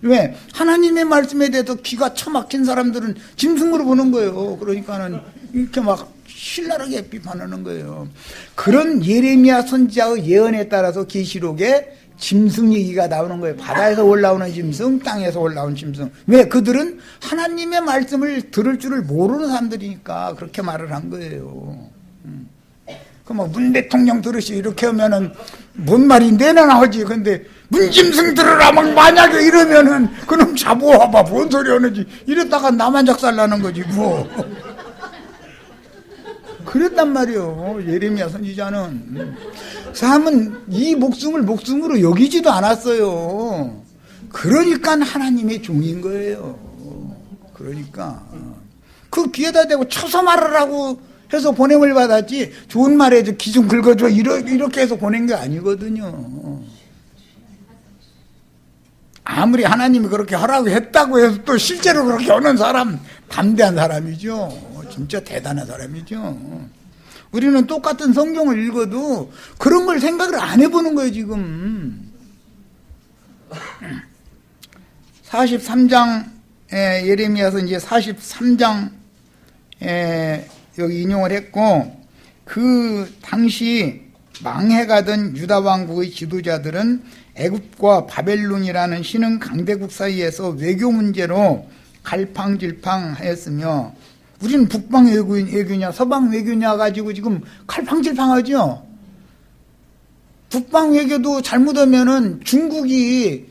왜? 하나님의 말씀에 대해서 기가 처막힌 사람들은 짐승으로 보는 거예요. 그러니까는 이렇게 막 신랄하게 비판하는 거예요. 그런 예레미야 선지자의 예언에 따라서 계시록에 짐승 얘기가 나오는 거예요. 바다에서 올라오는 짐승, 땅에서 올라온 짐승. 왜? 그들은 하나님의 말씀을 들을 줄을 모르는 사람들이니까 그렇게 말을 한 거예요. 그럼 문 대통령 들으시 이렇게 하면은 뭔 말인데 나 하지. 근데 문짐승 들으라 막 만약에 이러면은 그놈 잡아와봐 뭔 소리 하는지 이랬다가 나만 작살나는 거지 뭐. 그랬단 말이에요. 예레미야 선지자는. 사람은 이 목숨을 목숨으로 여기지도 않았어요. 그러니까 하나님의 종인 거예요. 그러니까 그 귀에다 대고 쳐서 말하라고 해서 보냄을 받았지 좋은 말에 기 좀 긁어줘 이렇게 해서 보낸 게 아니거든요. 아무리 하나님이 그렇게 하라고 했다고 해서 또 실제로 그렇게 하는 사람 담대한 사람이죠. 진짜 대단한 사람이죠. 우리는 똑같은 성경을 읽어도 그런 걸 생각을 안 해보는 거예요 지금. 43장 예레미야서 이제 43장 여기 인용을 했고 그 당시 망해가던 유다 왕국의 지도자들은 애굽과 바벨론이라는 신흥 강대국 사이에서 외교 문제로 갈팡질팡하였으며 우리는 북방 외교냐 서방 외교냐 가지고 지금 갈팡질팡하죠. 북방 외교도 잘못하면은 중국이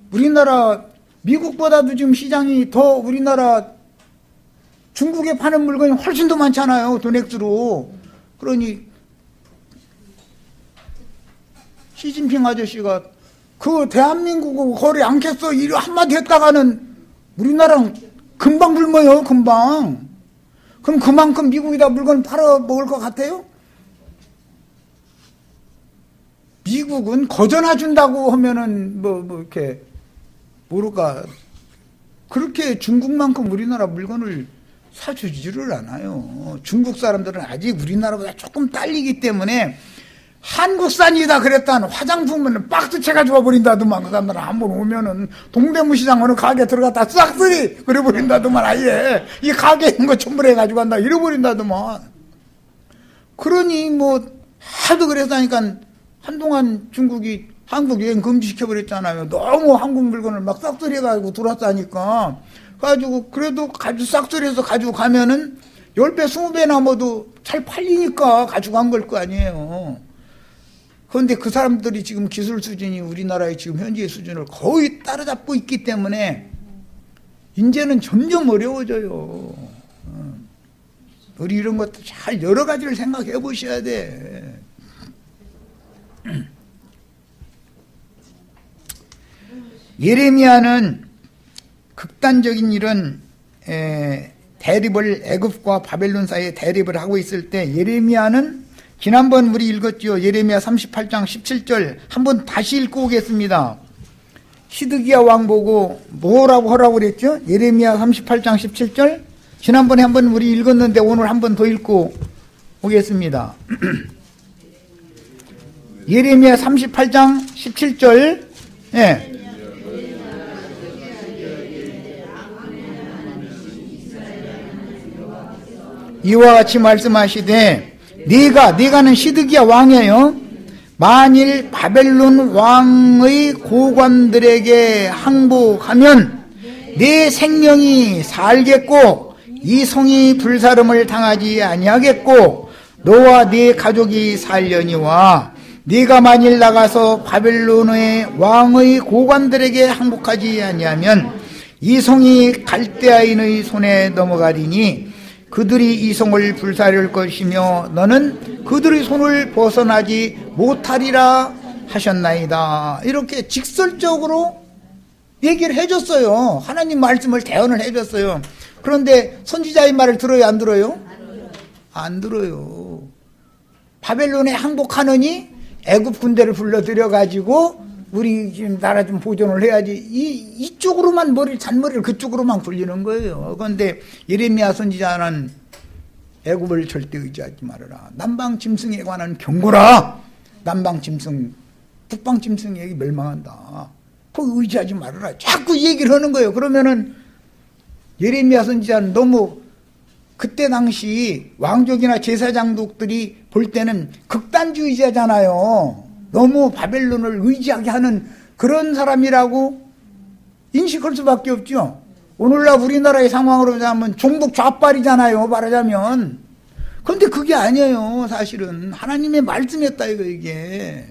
우리나라 미국보다도 지금 시장이 더 우리나라 중국에 파는 물건이 훨씬 더 많잖아요. 돈액수로. 그러니 시진핑 아저씨가 그 대한민국하고 거리 않겠어 이리 한마디 했다가는 우리나라랑 금방 굶어요. 금방. 그럼 그만큼 미국에다 물건 팔아먹을 것 같아요? 미국은 거저나 준다고 하면은 뭐 이렇게 모를까 그렇게 중국만큼 우리나라 물건을 사주지를 않아요. 중국 사람들은 아직 우리나라보다 조금 딸리기 때문에 한국산이다 그랬다는 화장품은 박스채 가지고 버린다더만. 그 사람들은 한번 오면은 동대문시장 어느 가게 들어갔다 싹쓸이 그래 버린다더만. 아예 이 가게에 있는 거 전부 해가지고 간다 이래 버린다더만. 그러니 뭐 하도 그랬다니까 한동안 중국이 한국 여행 금지시켜버렸잖아요. 너무 한국 물건을 막 싹쓸이해가지고 들어왔다니까. 가지고 그래도 싹쓸이해서 가지고 가면은 10배, 20배 남아도 잘 팔리니까 가지고 간 걸 거 아니에요. 그런데 그 사람들이 지금 기술 수준이 우리나라의 지금 현재의 수준을 거의 따라잡고 있기 때문에 이제는 점점 어려워져요. 우리 이런 것도 잘 여러 가지를 생각해 보셔야 돼. 예레미야는 극단적인 이런 대립을 애굽과 바벨론 사이에 대립을 하고 있을 때 예레미야는 지난번 우리 읽었죠. 예레미야 38장 17절 한번 다시 읽고 오겠습니다. 시드기야 왕 보고 뭐라고 하라고 그랬죠? 예레미야 38장 17절 지난번에 한번 우리 읽었는데 오늘 한번 더 읽고 오겠습니다. 예레미야 38장 17절 예. 이와 같이 말씀하시되 네가는 시드기야 왕이에요. 만일 바벨론 왕의 고관들에게 항복하면 네 생명이 살겠고 이 성이 불사름을 당하지 아니하겠고 너와 네 가족이 살려니와 네가 만일 나가서 바벨론의 왕의 고관들에게 항복하지 아니하면 이 성이 갈대아인의 손에 넘어가리니 그들이 이 성을 불사를 것이며 너는 그들의 손을 벗어나지 못하리라 하셨나이다. 이렇게 직설적으로 얘기를 해줬어요. 하나님 말씀을 대언을 해줬어요. 그런데 선지자의 말을 들어요, 안 들어요? 안 들어요. 바벨론에 항복하느니 애굽 군대를 불러들여가지고 우리 지금 나라 좀 보존을 해야지 이쪽으로만 잔머리를 그쪽으로만 굴리는 거예요. 그런데 예레미야 선지자는 애굽을 절대 의지하지 말아라. 남방 짐승에 관한 경고라. 남방 짐승, 북방 짐승에게 멸망한다. 그거 의지하지 말아라. 자꾸 얘기를 하는 거예요. 그러면은 예레미야 선지자는 너무 그때 당시 왕족이나 제사장족들이 볼 때는 극단주의자잖아요. 너무 바벨론을 의지하게 하는 그런 사람이라고 인식할 수밖에 없죠. 오늘날 우리나라의 상황으로 보자면 종북 좌빨이잖아요, 말하자면. 그런데 그게 아니에요, 사실은. 하나님의 말씀이었다, 이게.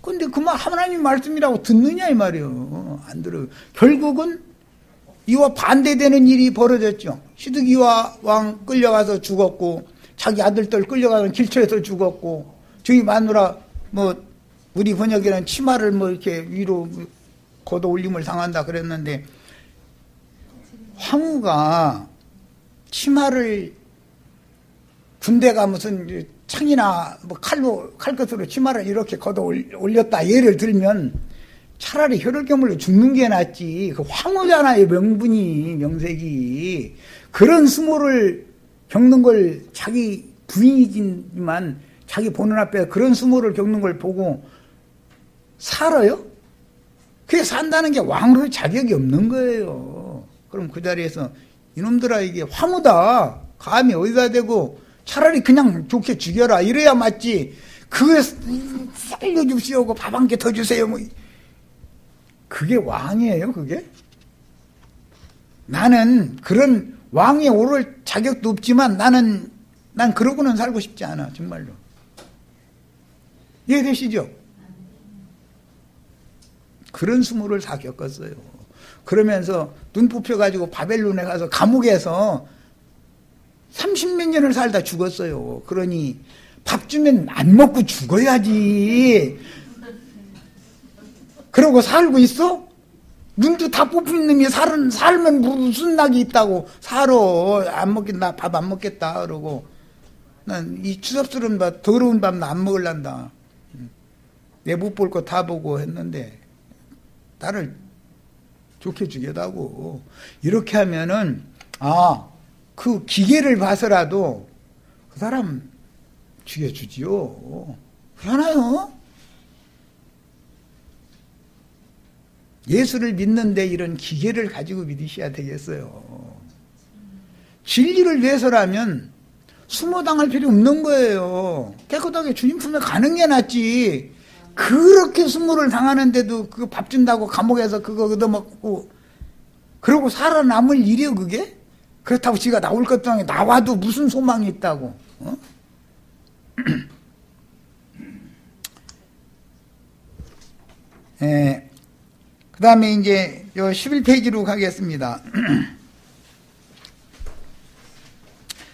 그런데 그 말 하나님 말씀이라고 듣느냐, 이 말이에요. 안 들어요. 결국은 이와 반대되는 일이 벌어졌죠. 시드기야 왕 끌려가서 죽었고, 자기 아들들 끌려가서 길처에서 죽었고, 저희 마누라, 우리 번역에는 치마를 이렇게 위로 걷어 올림을 당한다 그랬는데, 황후가 치마를 군대가 무슨 창이나 칼끝으로 치마를 이렇게 걷어 올렸다 예를 들면 차라리 혈혈견물로 죽는 게 낫지. 그 황후잖아요, 명색이. 그런 수모를 겪는 걸 자기 부인이지만 자기 보는 앞에 그런 수모를 겪는 걸 보고 살아요? 그게 산다는 게 왕으로의 자격이 없는 거예요. 그럼 그 자리에서 이놈들아 이게 황후다. 감히 어디다 대고 차라리 그냥 좋게 죽여라. 이래야 맞지. 그게 살려주시오고 밥 한 개 더 주세요. 그게 왕이에요, 그게? 나는 그런 왕에 오를 자격도 없지만 난 그러고는 살고 싶지 않아, 정말로. 이해되시죠? 그런 수모를 다 겪었어요. 그러면서 눈 뽑혀가지고 바벨론에 가서 감옥에서 30몇 년을 살다 죽었어요. 그러니 밥 주면 안 먹고 죽어야지. 그러고 살고 있어? 눈도 다 뽑힌 놈이 살면 무슨 낙이 있다고 살아. 안 먹겠다, 밥 안 먹겠다 그러고 난 이 추잡스러운 밥, 더러운 밥 나 안 먹을란다. 내 못 볼 거 다 보고 했는데 나를 좋게 죽여다고. 이렇게 하면은 그 기계를 봐서라도 그 사람 죽여주지요. 그러나요? 예수를 믿는데 이런 기계를 가지고 믿으셔야 되겠어요. 진리를 위해서라면 수모 당할 필요 없는 거예요. 깨끗하게 주님 품에 가는 게 낫지. 그렇게 수모를 당하는데도 그 밥 준다고 감옥에서 그거 얻어먹고 그러고 살아남을 일이요 그게? 그렇다고 지가 나올 것도 아니고 나와도 무슨 소망이 있다고. 어? 예. 그 다음에 이제 요 11페이지로 가겠습니다.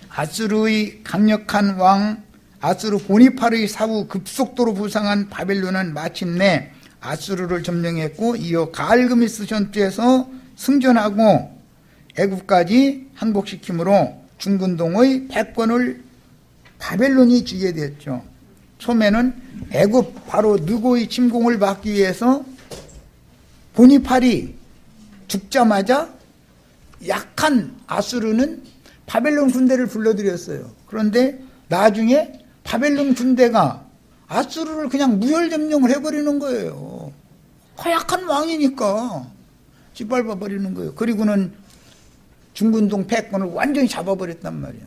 아수르의 강력한 왕 아수르 보니팔의 사후 급속도로 부상한 바벨론은 마침내 아수르를 점령했고 이어 가알그미스 전투에서 승전하고 애굽까지 항복시키므로 중근동의 패권을 바벨론이 쥐게 됐죠. 처음에는 애굽 바로 느고의 침공을 막기 위해서 보니팔이 죽자마자 약한 아수르는 바벨론 군대를 불러들였어요. 그런데 나중에 바벨론 군대가 아수르를 그냥 무혈점령을 해버리는 거예요. 허약한 왕이니까 짓밟아버리는 거예요. 그리고는 중근동 패권을 완전히 잡아버렸단 말이에요.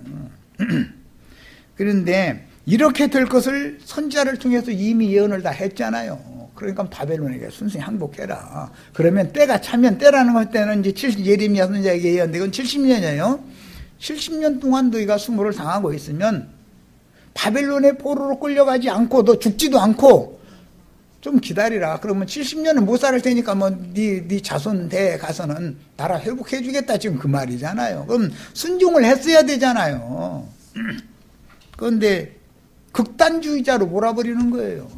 그런데 이렇게 될 것을 선지자를 통해서 이미 예언을 다 했잖아요. 그러니까 바벨론에게 순순히 항복해라. 그러면 때가 차면, 때라는 것 때는 이제 예레미야 선지자에게 예언돼. 이건 70년이에요. 70년 동안 너희가 수모를 당하고 있으면 바벨론의 포로로 끌려가지 않고 너 죽지도 않고 좀 기다리라. 그러면 70년은 못 살 테니까 뭐 네 자손 대에 가서는 나라 회복해 주겠다. 지금 그 말이잖아요. 그럼 순종을 했어야 되잖아요. 그런데 극단주의자로 몰아버리는 거예요.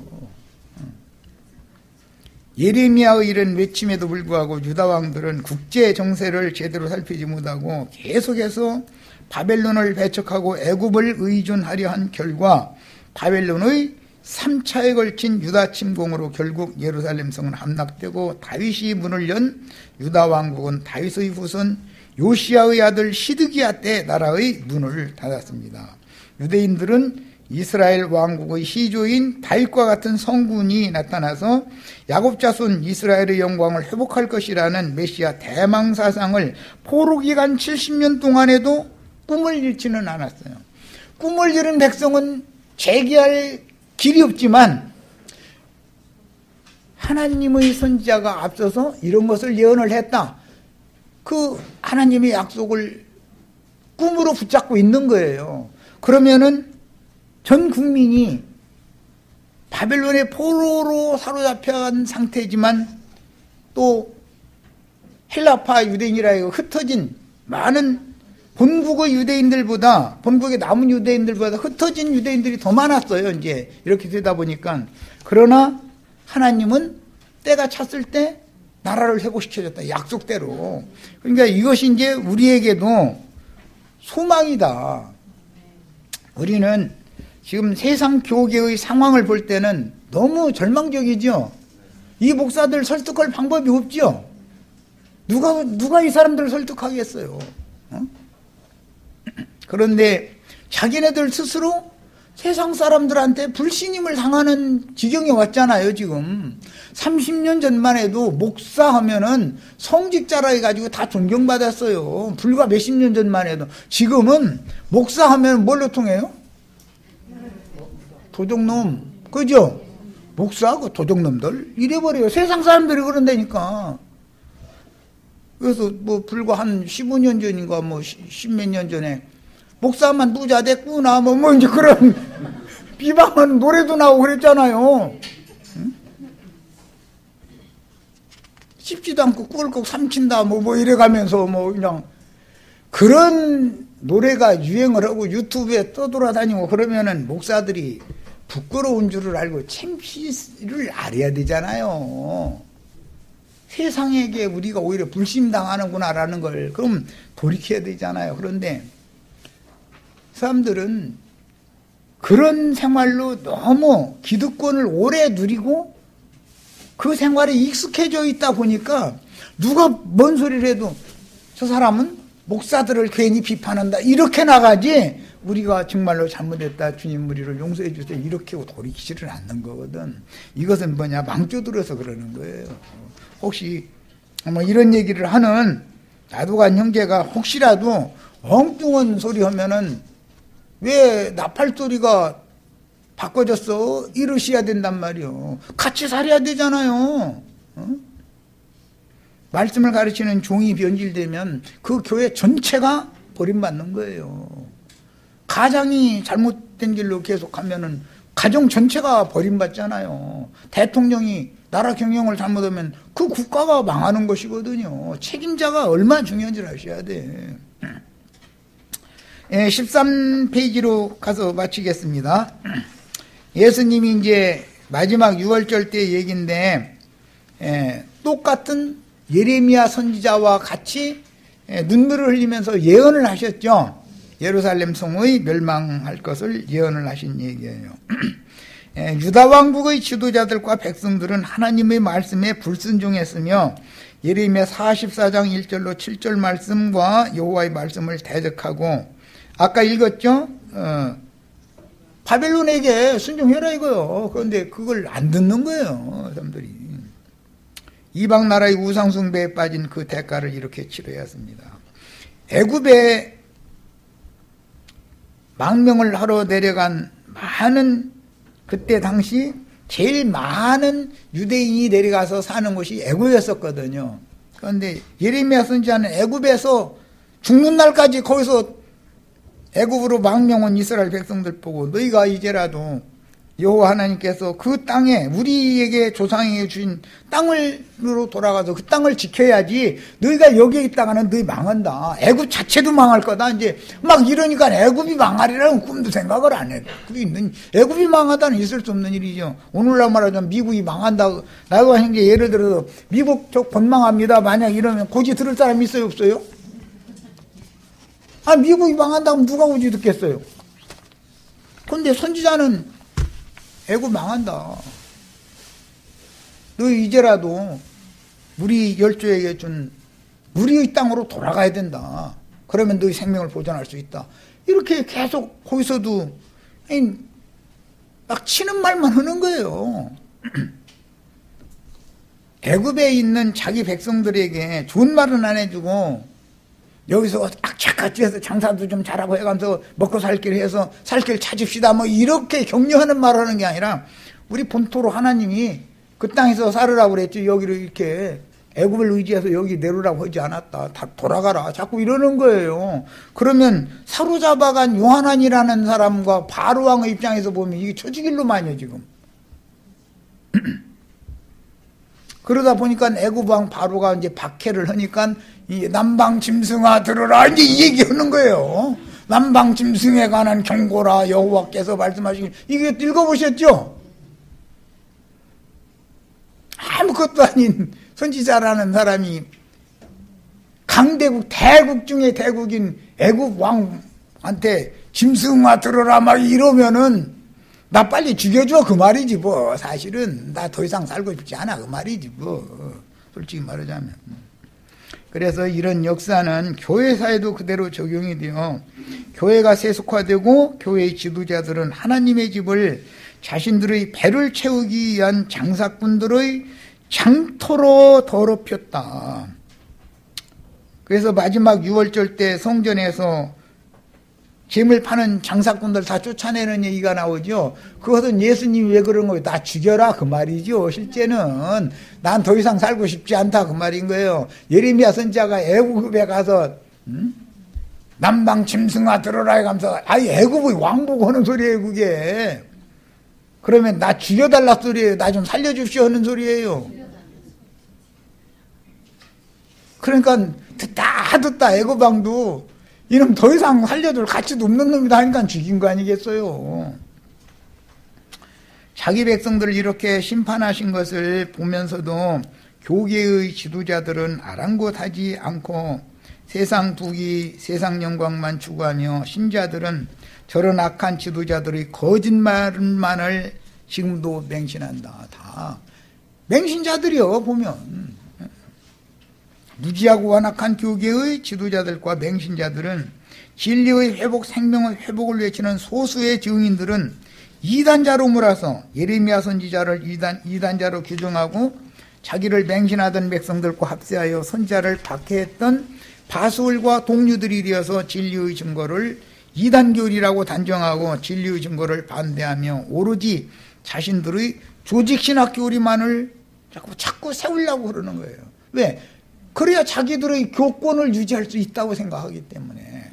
예레미야의 이런 외침에도 불구하고 유다 왕들은 국제 정세를 제대로 살피지 못하고 계속해서 바벨론을 배척하고 애굽을 의존하려 한 결과 바벨론의 3차에 걸친 유다 침공으로 결국 예루살렘 성은 함락되고 다윗이 문을 연 유다 왕국은 다윗의 후손 요시야의 아들 시드기야 때 나라의 문을 닫았습니다. 유대인들은 이스라엘 왕국의 시조인 다윗과 같은 성군이 나타나서 야곱 자손 이스라엘의 영광을 회복할 것이라는 메시아 대망 사상을 포로기간 70년 동안에도 꿈을 잃지는 않았어요. 꿈을 잃은 백성은 재기할 길이 없지만 하나님의 선지자가 앞서서 이런 것을 예언을 했다. 그 하나님의 약속을 꿈으로 붙잡고 있는 거예요. 그러면은 전 국민이 바벨론의 포로로 사로잡혀간 상태지만 또 헬라파 유대인이라 흩어진 많은 본국의 유대인들보다 본국에 남은 유대인들보다 흩어진 유대인들이 더 많았어요. 이제 이렇게 되다 보니까 그러나 하나님은 때가 찼을 때 나라를 회복시켜줬다. 약속대로. 그러니까 이것이 이제 우리에게도 소망이다. 우리는 지금 세상 교계의 상황을 볼 때는 너무 절망적이죠. 이 목사들 설득할 방법이 없죠. 누가 이 사람들을 설득하겠어요. 어? 그런데 자기네들 스스로 세상 사람들한테 불신임을 당하는 지경에 왔잖아요. 지금 30년 전만 해도 목사하면은 성직자라 해가지고 다 존경받았어요. 불과 몇십 년 전만 해도. 지금은 목사하면 뭘로 통해요? 도적놈, 그죠? 목사하고 도적놈들 이래버려요. 세상 사람들이 그런다니까. 그래서 뭐 불과 한 15년 전인가 뭐 10몇 년 전에 목사만 부자 됐구나 뭐 이제 그런 비방은 노래도 나오고 그랬잖아요. 응? 씹지도 않고 꿀꺽 삼킨다 뭐 이래가면서 뭐 그냥 그런 노래가 유행을 하고 유튜브에 떠돌아다니고 그러면은 목사들이 부끄러운 줄을 알고 창피를 알아야 되잖아요. 세상에게 우리가 오히려 불신당하는구나라는 걸 그럼 돌이켜야 되잖아요. 그런데 사람들은 그런 생활로 너무 기득권을 오래 누리고 그 생활에 익숙해져 있다 보니까 누가 뭔 소리를 해도 저 사람은 목사들을 괜히 비판한다 이렇게 나가지 우리가 정말로 잘못했다 주님 우리를 용서해 주세요 이렇게 돌이키지를 않는 거거든. 이것은 뭐냐 망조들어서 그러는 거예요. 혹시 뭐 이런 얘기를 하는 나도간 형제가 혹시라도 엉뚱한 소리 하면은 왜 나팔 소리가 바꿔졌어? 이러셔야 된단 말이요. 같이 살아야 되잖아요. 말씀을 가르치는 종이 변질되면 그 교회 전체가 버림받는 거예요. 가장이 잘못된 길로 계속하면은 가정 전체가 버림받잖아요. 대통령이 나라 경영을 잘못하면 그 국가가 망하는 것이거든요. 책임자가 얼마나 중요한지 아셔야 돼. 13페이지로 가서 마치겠습니다. 예수님이 이제 마지막 6월절 때 얘기인데 똑같은 예레미야 선지자와 같이 눈물을 흘리면서 예언을 하셨죠. 예루살렘 성의 멸망할 것을 예언을 하신 얘기예요. 유다 왕국의 지도자들과 백성들은 하나님의 말씀에 불순종했으며 예레미야 44장 1절로 7절 말씀과 여호와의 말씀을 대적하고 아까 읽었죠? 바벨론에게 순종해라 이거요. 그런데 그걸 안 듣는 거예요. 사람들이. 이방 나라의 우상 숭배에 빠진 그 대가를 이렇게 치러야 합니다. 애굽에 망명을 하러 내려간 많은 그때 당시 제일 많은 유대인이 내려가서 사는 곳이 애굽이었었거든요. 그런데 예레미야 선지자는 애굽에서 죽는 날까지 거기서 애굽으로 망명 온 이스라엘 백성들 보고 너희가 이제라도 여호와 하나님께서 그 땅에 우리에게 조상에게 주신 땅으로 돌아가서 그 땅을 지켜야지 너희가 여기에 있다가는 너희 망한다. 애굽 자체도 망할 거다. 이제 막 이러니까 애굽이 망하리라는 꿈도 생각을 안 해. 애굽이 망하다는 있을 수 없는 일이죠. 오늘날 말하자면 미국이 망한다고 나고 하는 게 예를 들어서 미국 쪽 번망합니다. 만약 이러면 고지 들을 사람이 있어요 없어요? 아 미국이 망한다면 누가 고지 듣겠어요? 그런데 선지자는 애굽 망한다. 너희 이제라도 우리 열조에게 준 우리의 땅으로 돌아가야 된다. 그러면 너희 생명을 보존할 수 있다. 이렇게 계속 거기서도 막 치는 말만 하는 거예요. 애굽에 있는 자기 백성들에게 좋은 말은 안 해주고 여기서 악착같이 해서 장사도 좀 잘하고 해가면서 먹고 살 길 해서 살 길 찾읍시다 뭐 이렇게 격려하는 말을 하는 게 아니라 우리 본토로 하나님이 그 땅에서 살으라고 그랬지 여기를 이렇게 애굽을 의지해서 여기 내려라고 하지 않았다. 다 돌아가라. 자꾸 이러는 거예요. 그러면 사로잡아간 요하난이라는 사람과 바로왕의 입장에서 보면 이게 처지길로만요 지금. 그러다 보니까 애굽왕 바로가 이제 박해를 하니까 이 남방 짐승아 들으라 이제 이 얘기하는 거예요. 남방 짐승에 관한 경고라 여호와께서 말씀하시길 이게 읽어보셨죠? 아무것도 아닌 선지자라는 사람이 강대국 대국 중에 대국인 애굽 왕한테 짐승아 들으라 막 이러면은 나 빨리 죽여줘 그 말이지 뭐. 사실은 나 더 이상 살고 싶지 않아 그 말이지 뭐. 솔직히 말하자면. 그래서 이런 역사는 교회사에도 그대로 적용이 돼요. 교회가 세속화되고 교회의 지도자들은 하나님의 집을 자신들의 배를 채우기 위한 장사꾼들의 장터로 더럽혔다. 그래서 마지막 6월절 때 성전에서 재물 파는 장사꾼들 다 쫓아내는 얘기가 나오죠. 그것은 예수님이 왜 그런 거예요? 나 죽여라 그 말이죠. 실제는 난 더 이상 살고 싶지 않다 그 말인 거예요. 예레미야 선지자가 애굽에 가서 남방 짐승아 들어라 해가면서 아니 애굽의 왕복하는 소리예요 그게. 그러면 나 죽여달라 소리예요. 나 좀 살려주십시오 하는 소리예요. 그러니까 듣다 애굽 왕도 이놈 더 이상 살려줄 가치도 없는 놈이다 하니까 죽인 거 아니겠어요. 자기 백성들을 이렇게 심판하신 것을 보면서도 교계의 지도자들은 아랑곳하지 않고 세상 부귀, 세상 영광만 추구하며 신자들은 저런 악한 지도자들의 거짓말만을 지금도 맹신한다. 다 맹신자들이요 보면. 무지하고 완악한 교계의 지도자들과 맹신자들은 진리의 회복, 생명의 회복을 외치는 소수의 증인들은 이단자로 몰아서 예레미야 선지자를 이단자로 규정하고 자기를 맹신하던 백성들과 합세하여 선지자를 박해했던 바수울과 동료들이 되어서 진리의 증거를 이단교리라고 단정하고 진리의 증거를 반대하며 오로지 자신들의 조직신학교리만을 자꾸 세우려고 그러는 거예요. 왜? 그래야 자기들의 교권을 유지할 수 있다고 생각하기 때문에.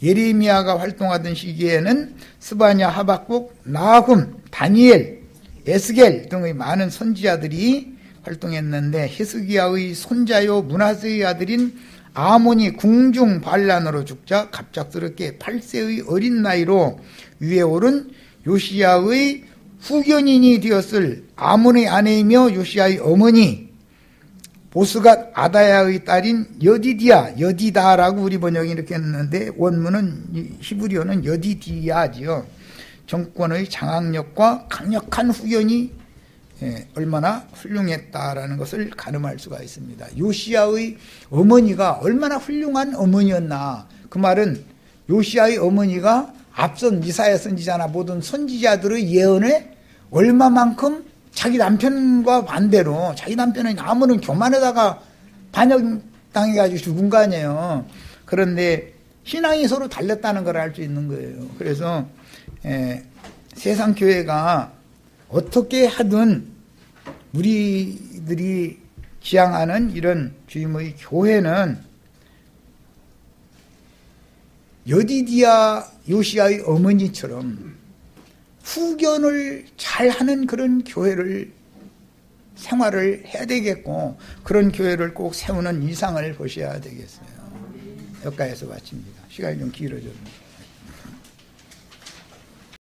예레미야가 활동하던 시기에는 스바냐, 하박국, 나훔, 다니엘, 에스겔 등의 많은 선지자들이 활동했는데 히스기야의 손자요 므낫세의 아들인 아몬이 궁중 반란으로 죽자 갑작스럽게 8세의 어린 나이로 위에 오른 요시야의 후견인이 되었을 아몬의 아내이며 요시야의 어머니 보스갓 아다야의 딸인 여디다라고 우리 번역이 이렇게 했는데 원문은 히브리어는 여디디야지요. 정권의 장악력과 강력한 후견이 얼마나 훌륭했다라는 것을 가늠할 수가 있습니다. 요시야의 어머니가 얼마나 훌륭한 어머니였나. 그 말은 요시야의 어머니가 앞선 이사야 선지자나 모든 선지자들의 예언에 얼마만큼 자기 남편과 반대로 자기 남편은 아무런 교만에다가 반역당해가지고 죽은 거 아니에요. 그런데 신앙이 서로 달렸다는 걸 알 수 있는 거예요. 그래서 세상 교회가 어떻게 하든 우리들이 지향하는 이런 주임의 교회는 여디디야 요시야의 어머니처럼 후견을 잘하는 그런 교회를 생활을 해야 되겠고 그런 교회를 꼭 세우는 이상을 보셔야 되겠어요. 여기까지서 마칩니다. 시간이 좀 길어졌네요.